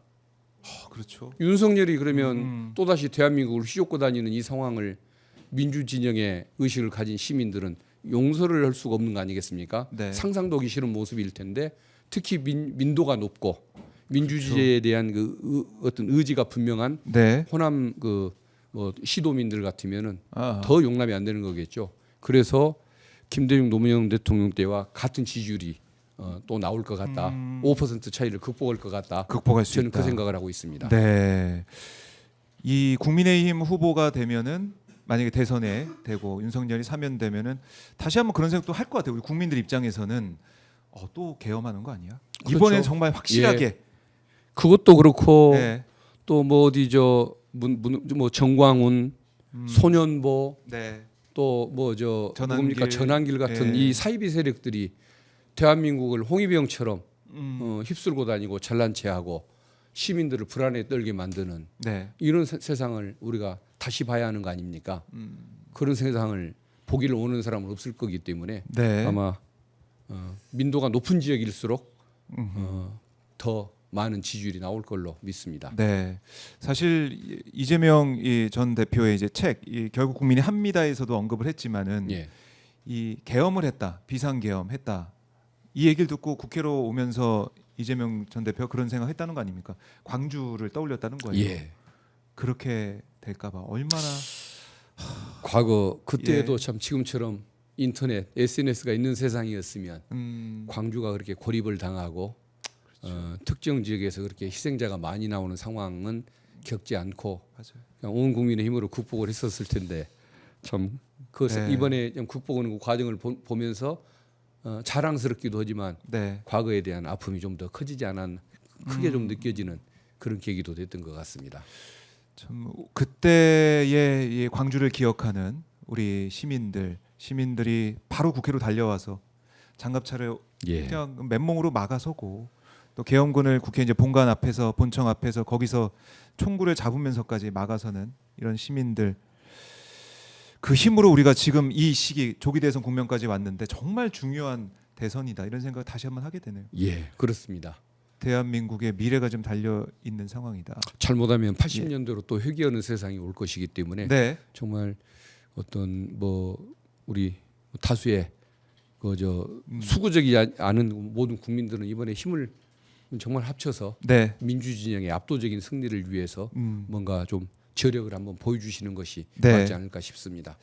그렇죠. 윤석열이 그러면 또다시 대한민국을 휘젓고 다니는 이 상황을 민주 진영의 의식을 가진 시민들은 용서를 할 수가 없는 거 아니겠습니까? 네. 상상도 하기 싫은 모습일 텐데 특히 민도가 높고 민주주의에 대한 그 어떤 의지가 분명한 네. 호남 그 뭐 시도민들 같으면은 아하. 더 용납이 안 되는 거겠죠. 그래서 김대중 노무현 대통령 때와 같은 지지율이 또 나올 것 같다. 5% 차이를 극복할 것 같다. 극복할 수 저는 있다. 그 생각을 하고 있습니다. 네. 이 국민의힘 후보가 되면은 만약에 대선에 되고 윤석열이 사면되면은 다시 한번 그런 생각도 할 것 같아요. 우리 국민들 입장에서는 또 계엄하는 거 아니야? 그렇죠. 이번엔 정말 확실하게. 그것도 그렇고 네. 또 뭐 어디 뭐 정광훈, 소년보 네. 또 뭐 전환길. 누굽니까 전환길 같은 예. 이 사이비 세력들이 대한민국을 홍위병처럼 음. 휩쓸고 다니고 잘난 체하고 시민들을 불안에 떨게 만드는 네. 이런 세상을 우리가 다시 봐야 하는 거 아닙니까? 그런 세상을 보기를 원하는 사람은 없을 거기 때문에 네. 아마 민도가 높은 지역일수록 더 많은 지지율이 나올 걸로 믿습니다. 네, 사실 이재명 전 대표의 이제 책, 결국 국민이 합니다에서도 언급을 했지만은 예. 이 계엄을 했다, 비상계엄했다 이 얘기를 듣고 국회로 오면서 이재명 전 대표가 그런 생각했다는 거 아닙니까? 광주를 떠올렸다는 거예요. 예. 그렇게 될까봐 얼마나 과거 그때도 참 지금처럼 인터넷, SNS가 있는 세상이었으면 광주가 그렇게 고립을 당하고 특정 지역에서 그렇게 희생자가 많이 나오는 상황은 겪지 않고 맞아요. 그냥 온 국민의 힘으로 극복을 했었을 텐데 참 네. 이번에 좀 극복하는 그 과정을 보면서 자랑스럽기도 하지만 네. 과거에 대한 아픔이 좀 더 커지지 않았 크게 좀 느껴지는 그런 계기도 됐던 것 같습니다. 참 그때의 이 광주를 기억하는 우리 시민들이 바로 국회로 달려와서 장갑차를 예. 그냥 맨몸으로 막아서고 또 계엄군을 국회 이제 본관 앞에서 본청 앞에서 거기서 총구를 잡으면서까지 막아서는 이런 시민들 그 힘으로 우리가 지금 이 시기 조기 대선 국면까지 왔는데 정말 중요한 대선이다 이런 생각 다시 한번 하게 되네요. 예, 그렇습니다. 대한민국의 미래가 좀 달려 있는 상황이다. 잘못하면 80년대로 또 회귀하는 세상이 올 것이기 때문에 네. 정말 어떤 뭐 우리 다수의 그저 수구적이 않은 모든 국민들은 이번에 힘을 정말 합쳐서 네. 민주진영의 압도적인 승리를 위해서 뭔가 좀 저력을 한번 보여주시는 것이 네. 맞지 않을까 싶습니다.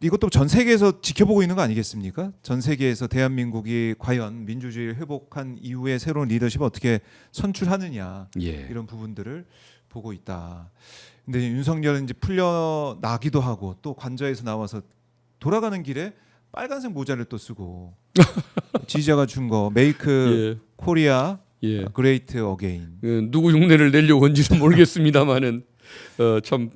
이것도 전 세계에서 지켜보고 있는 거 아니겠습니까? 전 세계에서 대한민국이 과연 민주주의를 회복한 이후에 새로운 리더십을 어떻게 선출하느냐 예. 이런 부분들을 보고 있다. 근데 윤석열은 이제 풀려나기도 하고 또 관저에서 나와서 돌아가는 길에 빨간색 모자를 또 쓰고 지지자가 준 거 메이크 코리아 예. 그레이트 어게인 누구 흉내를 내려고 한지는 모르겠습니다만은 참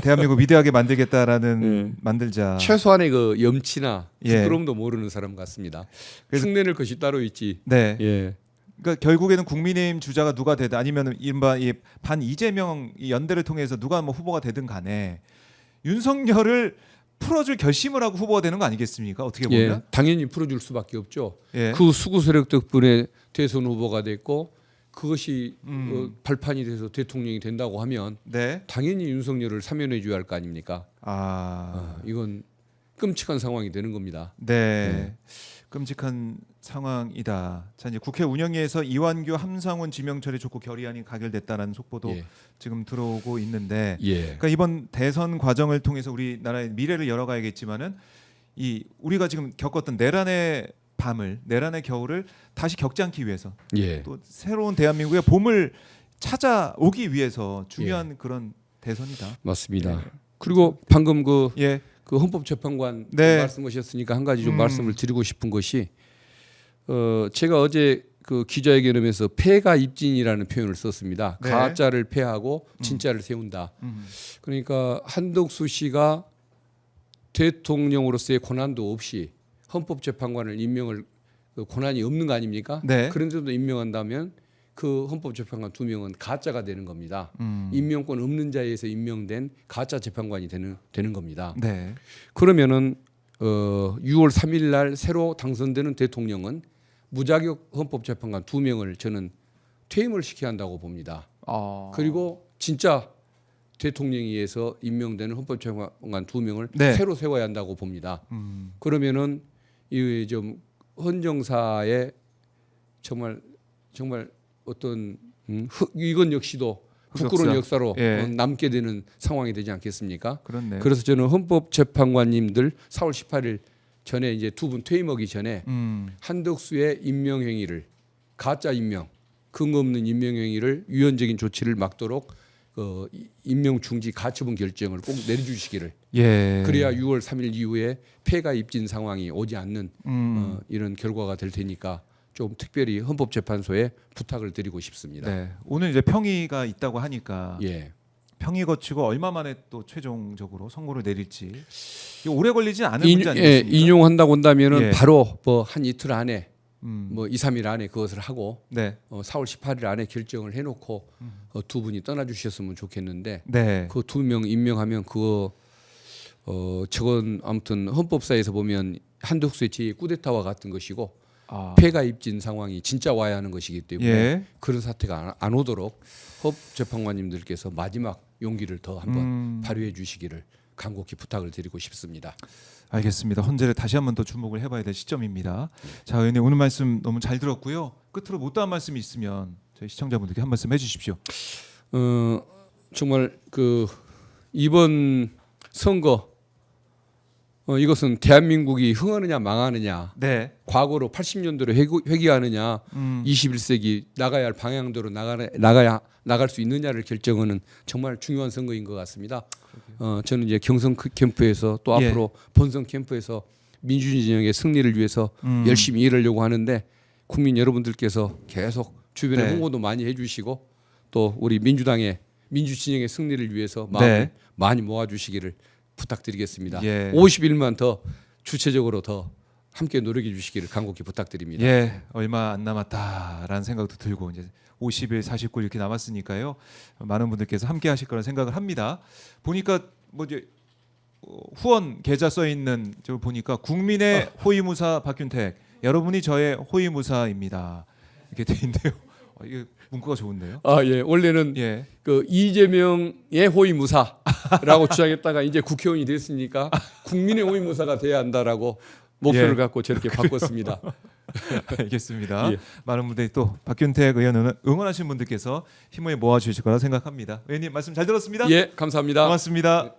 대한민국 위대하게 만들겠다라는 만들자 최소한의 그 염치나 예. 부끄러움도 모르는 사람 같습니다. 그래서- 흉내낼 것이 따로 있지. 네. 예. 그러니까 결국에는 국민의힘 주자가 누가 되든 아니면 이른바 이 반 이재명 이 연대를 통해서 누가 뭐 후보가 되든 간에 윤석열을 풀어줄 결심을 하고 후보가 되는 거 아니겠습니까? 어떻게 예. 보면 당연히 풀어줄 수밖에 없죠. 예. 그 수구 세력 덕분에 대선 후보가 됐고 그것이 발판이 돼서 대통령이 된다고 하면 네. 당연히 윤석열을 사면해 줘야 할 거 아닙니까? 이건 끔찍한 상황이 되는 겁니다. 네. 끔찍한 상황이다. 자 이제 국회 운영위에서 이완규, 함상훈 지명 처리 촉구 결의안이 가결됐다라는 속보도 예. 지금 들어오고 있는데, 예. 그러니까 이번 대선 과정을 통해서 우리나라의 미래를 열어가야겠지만은 이 우리가 지금 겪었던 내란의 밤을, 내란의 겨울을 다시 겪지 않기 위해서 예. 또 새로운 대한민국의 봄을 찾아오기 위해서 중요한 그런 대선이다. 맞습니다. 네. 그리고 방금 그 예. 헌법재판관 네. 말씀하셨으니까 한 가지 좀 말씀을 드리고 싶은 것이 제가 어제 그 기자회견하면서 폐가 입진이라는 표현을 썼습니다. 네. 가짜를 폐하고 진짜를 세운다. 그러니까 한덕수 씨가 대통령으로서의 권한도 없이 헌법재판관을 임명을 권한이 없는 거 아닙니까? 네. 그런데도 임명한다면 그 헌법재판관 2명은 가짜가 되는 겁니다. 임명권 없는 자리에서 임명된 가짜 재판관이 되는 겁니다. 네. 그러면은 6월 3일 날 새로 당선되는 대통령은 무자격 헌법재판관 2명을 저는 퇴임을 시켜야 한다고 봅니다. 그리고 진짜 대통령에 의해서 임명되는 헌법재판관 2명을 네. 새로 세워야 한다고 봅니다. 그러면은 이 좀 헌정사의 정말 어떤 이건 역시도 부끄러운 역사로 예. 남게 되는 상황이 되지 않겠습니까? 그렇네요. 그래서 저는 헌법재판관님들 4월 18일 전에 이제 두 분 퇴임하기 전에 한덕수의 임명 행위를 가짜 임명, 근거 없는 임명 행위를 유연적인 조치를 막도록 임명 중지 가처분 결정을 꼭 내려주시기를. 예. 그래야 6월 3일 이후에 폐가 입진 상황이 오지 않는 이런 결과가 될 테니까 좀 특별히 헌법재판소에 부탁을 드리고 싶습니다. 네. 오늘 이제 평의가 있다고 하니까 예. 평의 거치고 얼마 만에 또 최종적으로 선고를 내릴지 이거 오래 걸리지 않은 문제 아니겠습니까? 인용한다고 한다면은 예. 바로 뭐 한 이틀 안에 음. 뭐 2, 3일 안에 그것을 하고 네. 4월 18일 안에 결정을 해놓고 두 분이 떠나주셨으면 좋겠는데 네. 그 2명 임명하면 그거 저건 아무튼 헌법사에서 보면 한덕수의 제 쿠데타와 같은 것이고 폐가 입진 상황이 진짜 와야 하는 것이기 때문에 예. 그런 사태가 안 오도록 헌법재판관님들께서 마지막 용기를 더 한번 발휘해 주시기를 간곡히 부탁을 드리고 싶습니다. 알겠습니다. 헌재를 다시 한번 더 주목을 해봐야 될 시점입니다. 자, 의원님 오늘 말씀 너무 잘 들었고요. 끝으로 못다한 말씀이 있으면 저희 시청자분들께 한 말씀 해주십시오. 정말 그 이번 선거 이것은 대한민국이 흥하느냐 망하느냐, 네. 과거로 80년도로 회귀하느냐, 21세기 나가야 할 방향대로 나갈 수 있느냐를 결정하는 정말 중요한 선거인 것 같습니다. 저는 이제 경선 캠프에서 또 예. 앞으로 본선 캠프에서 민주주의 진영의 승리를 위해서 열심히 일하려고 하는데 국민 여러분들께서 계속 주변에 네. 홍보도 많이 해주시고 또 우리 민주당의 민주 진영의 승리를 위해서 마음을 네. 많이 모아주시기를 부탁드리겠습니다. 예. 50일만 더 주체적으로 더 함께 노력해 주시기를 간곡히 부탁드립니다. 예, 얼마 안 남았다라는 생각도 들고 이제 50일, 49일 이렇게 남았으니까요. 많은 분들께서 함께 하실 거라는 생각을 합니다. 보니까 뭐 이제 후원 계좌 써 있는 저 보니까 국민의 호위무사 박균택, 여러분이 저의 호위무사입니다. 이렇게 돼 있는데요. 이게 문구가 좋은데요. 예, 원래는 예. 그 이재명의 호위무사라고 주장했다가 이제 국회의원이 됐으니까 국민의 호위무사가 돼야 한다라고 목표를 예. 갖고 저렇게 바꿨습니다. 알겠습니다. 예. 많은 분들이 또 박균택 의원 응원하시는 분들께서 힘을 모아 주실 거라 생각합니다. 의원님 말씀 잘 들었습니다. 예, 감사합니다. 고맙습니다.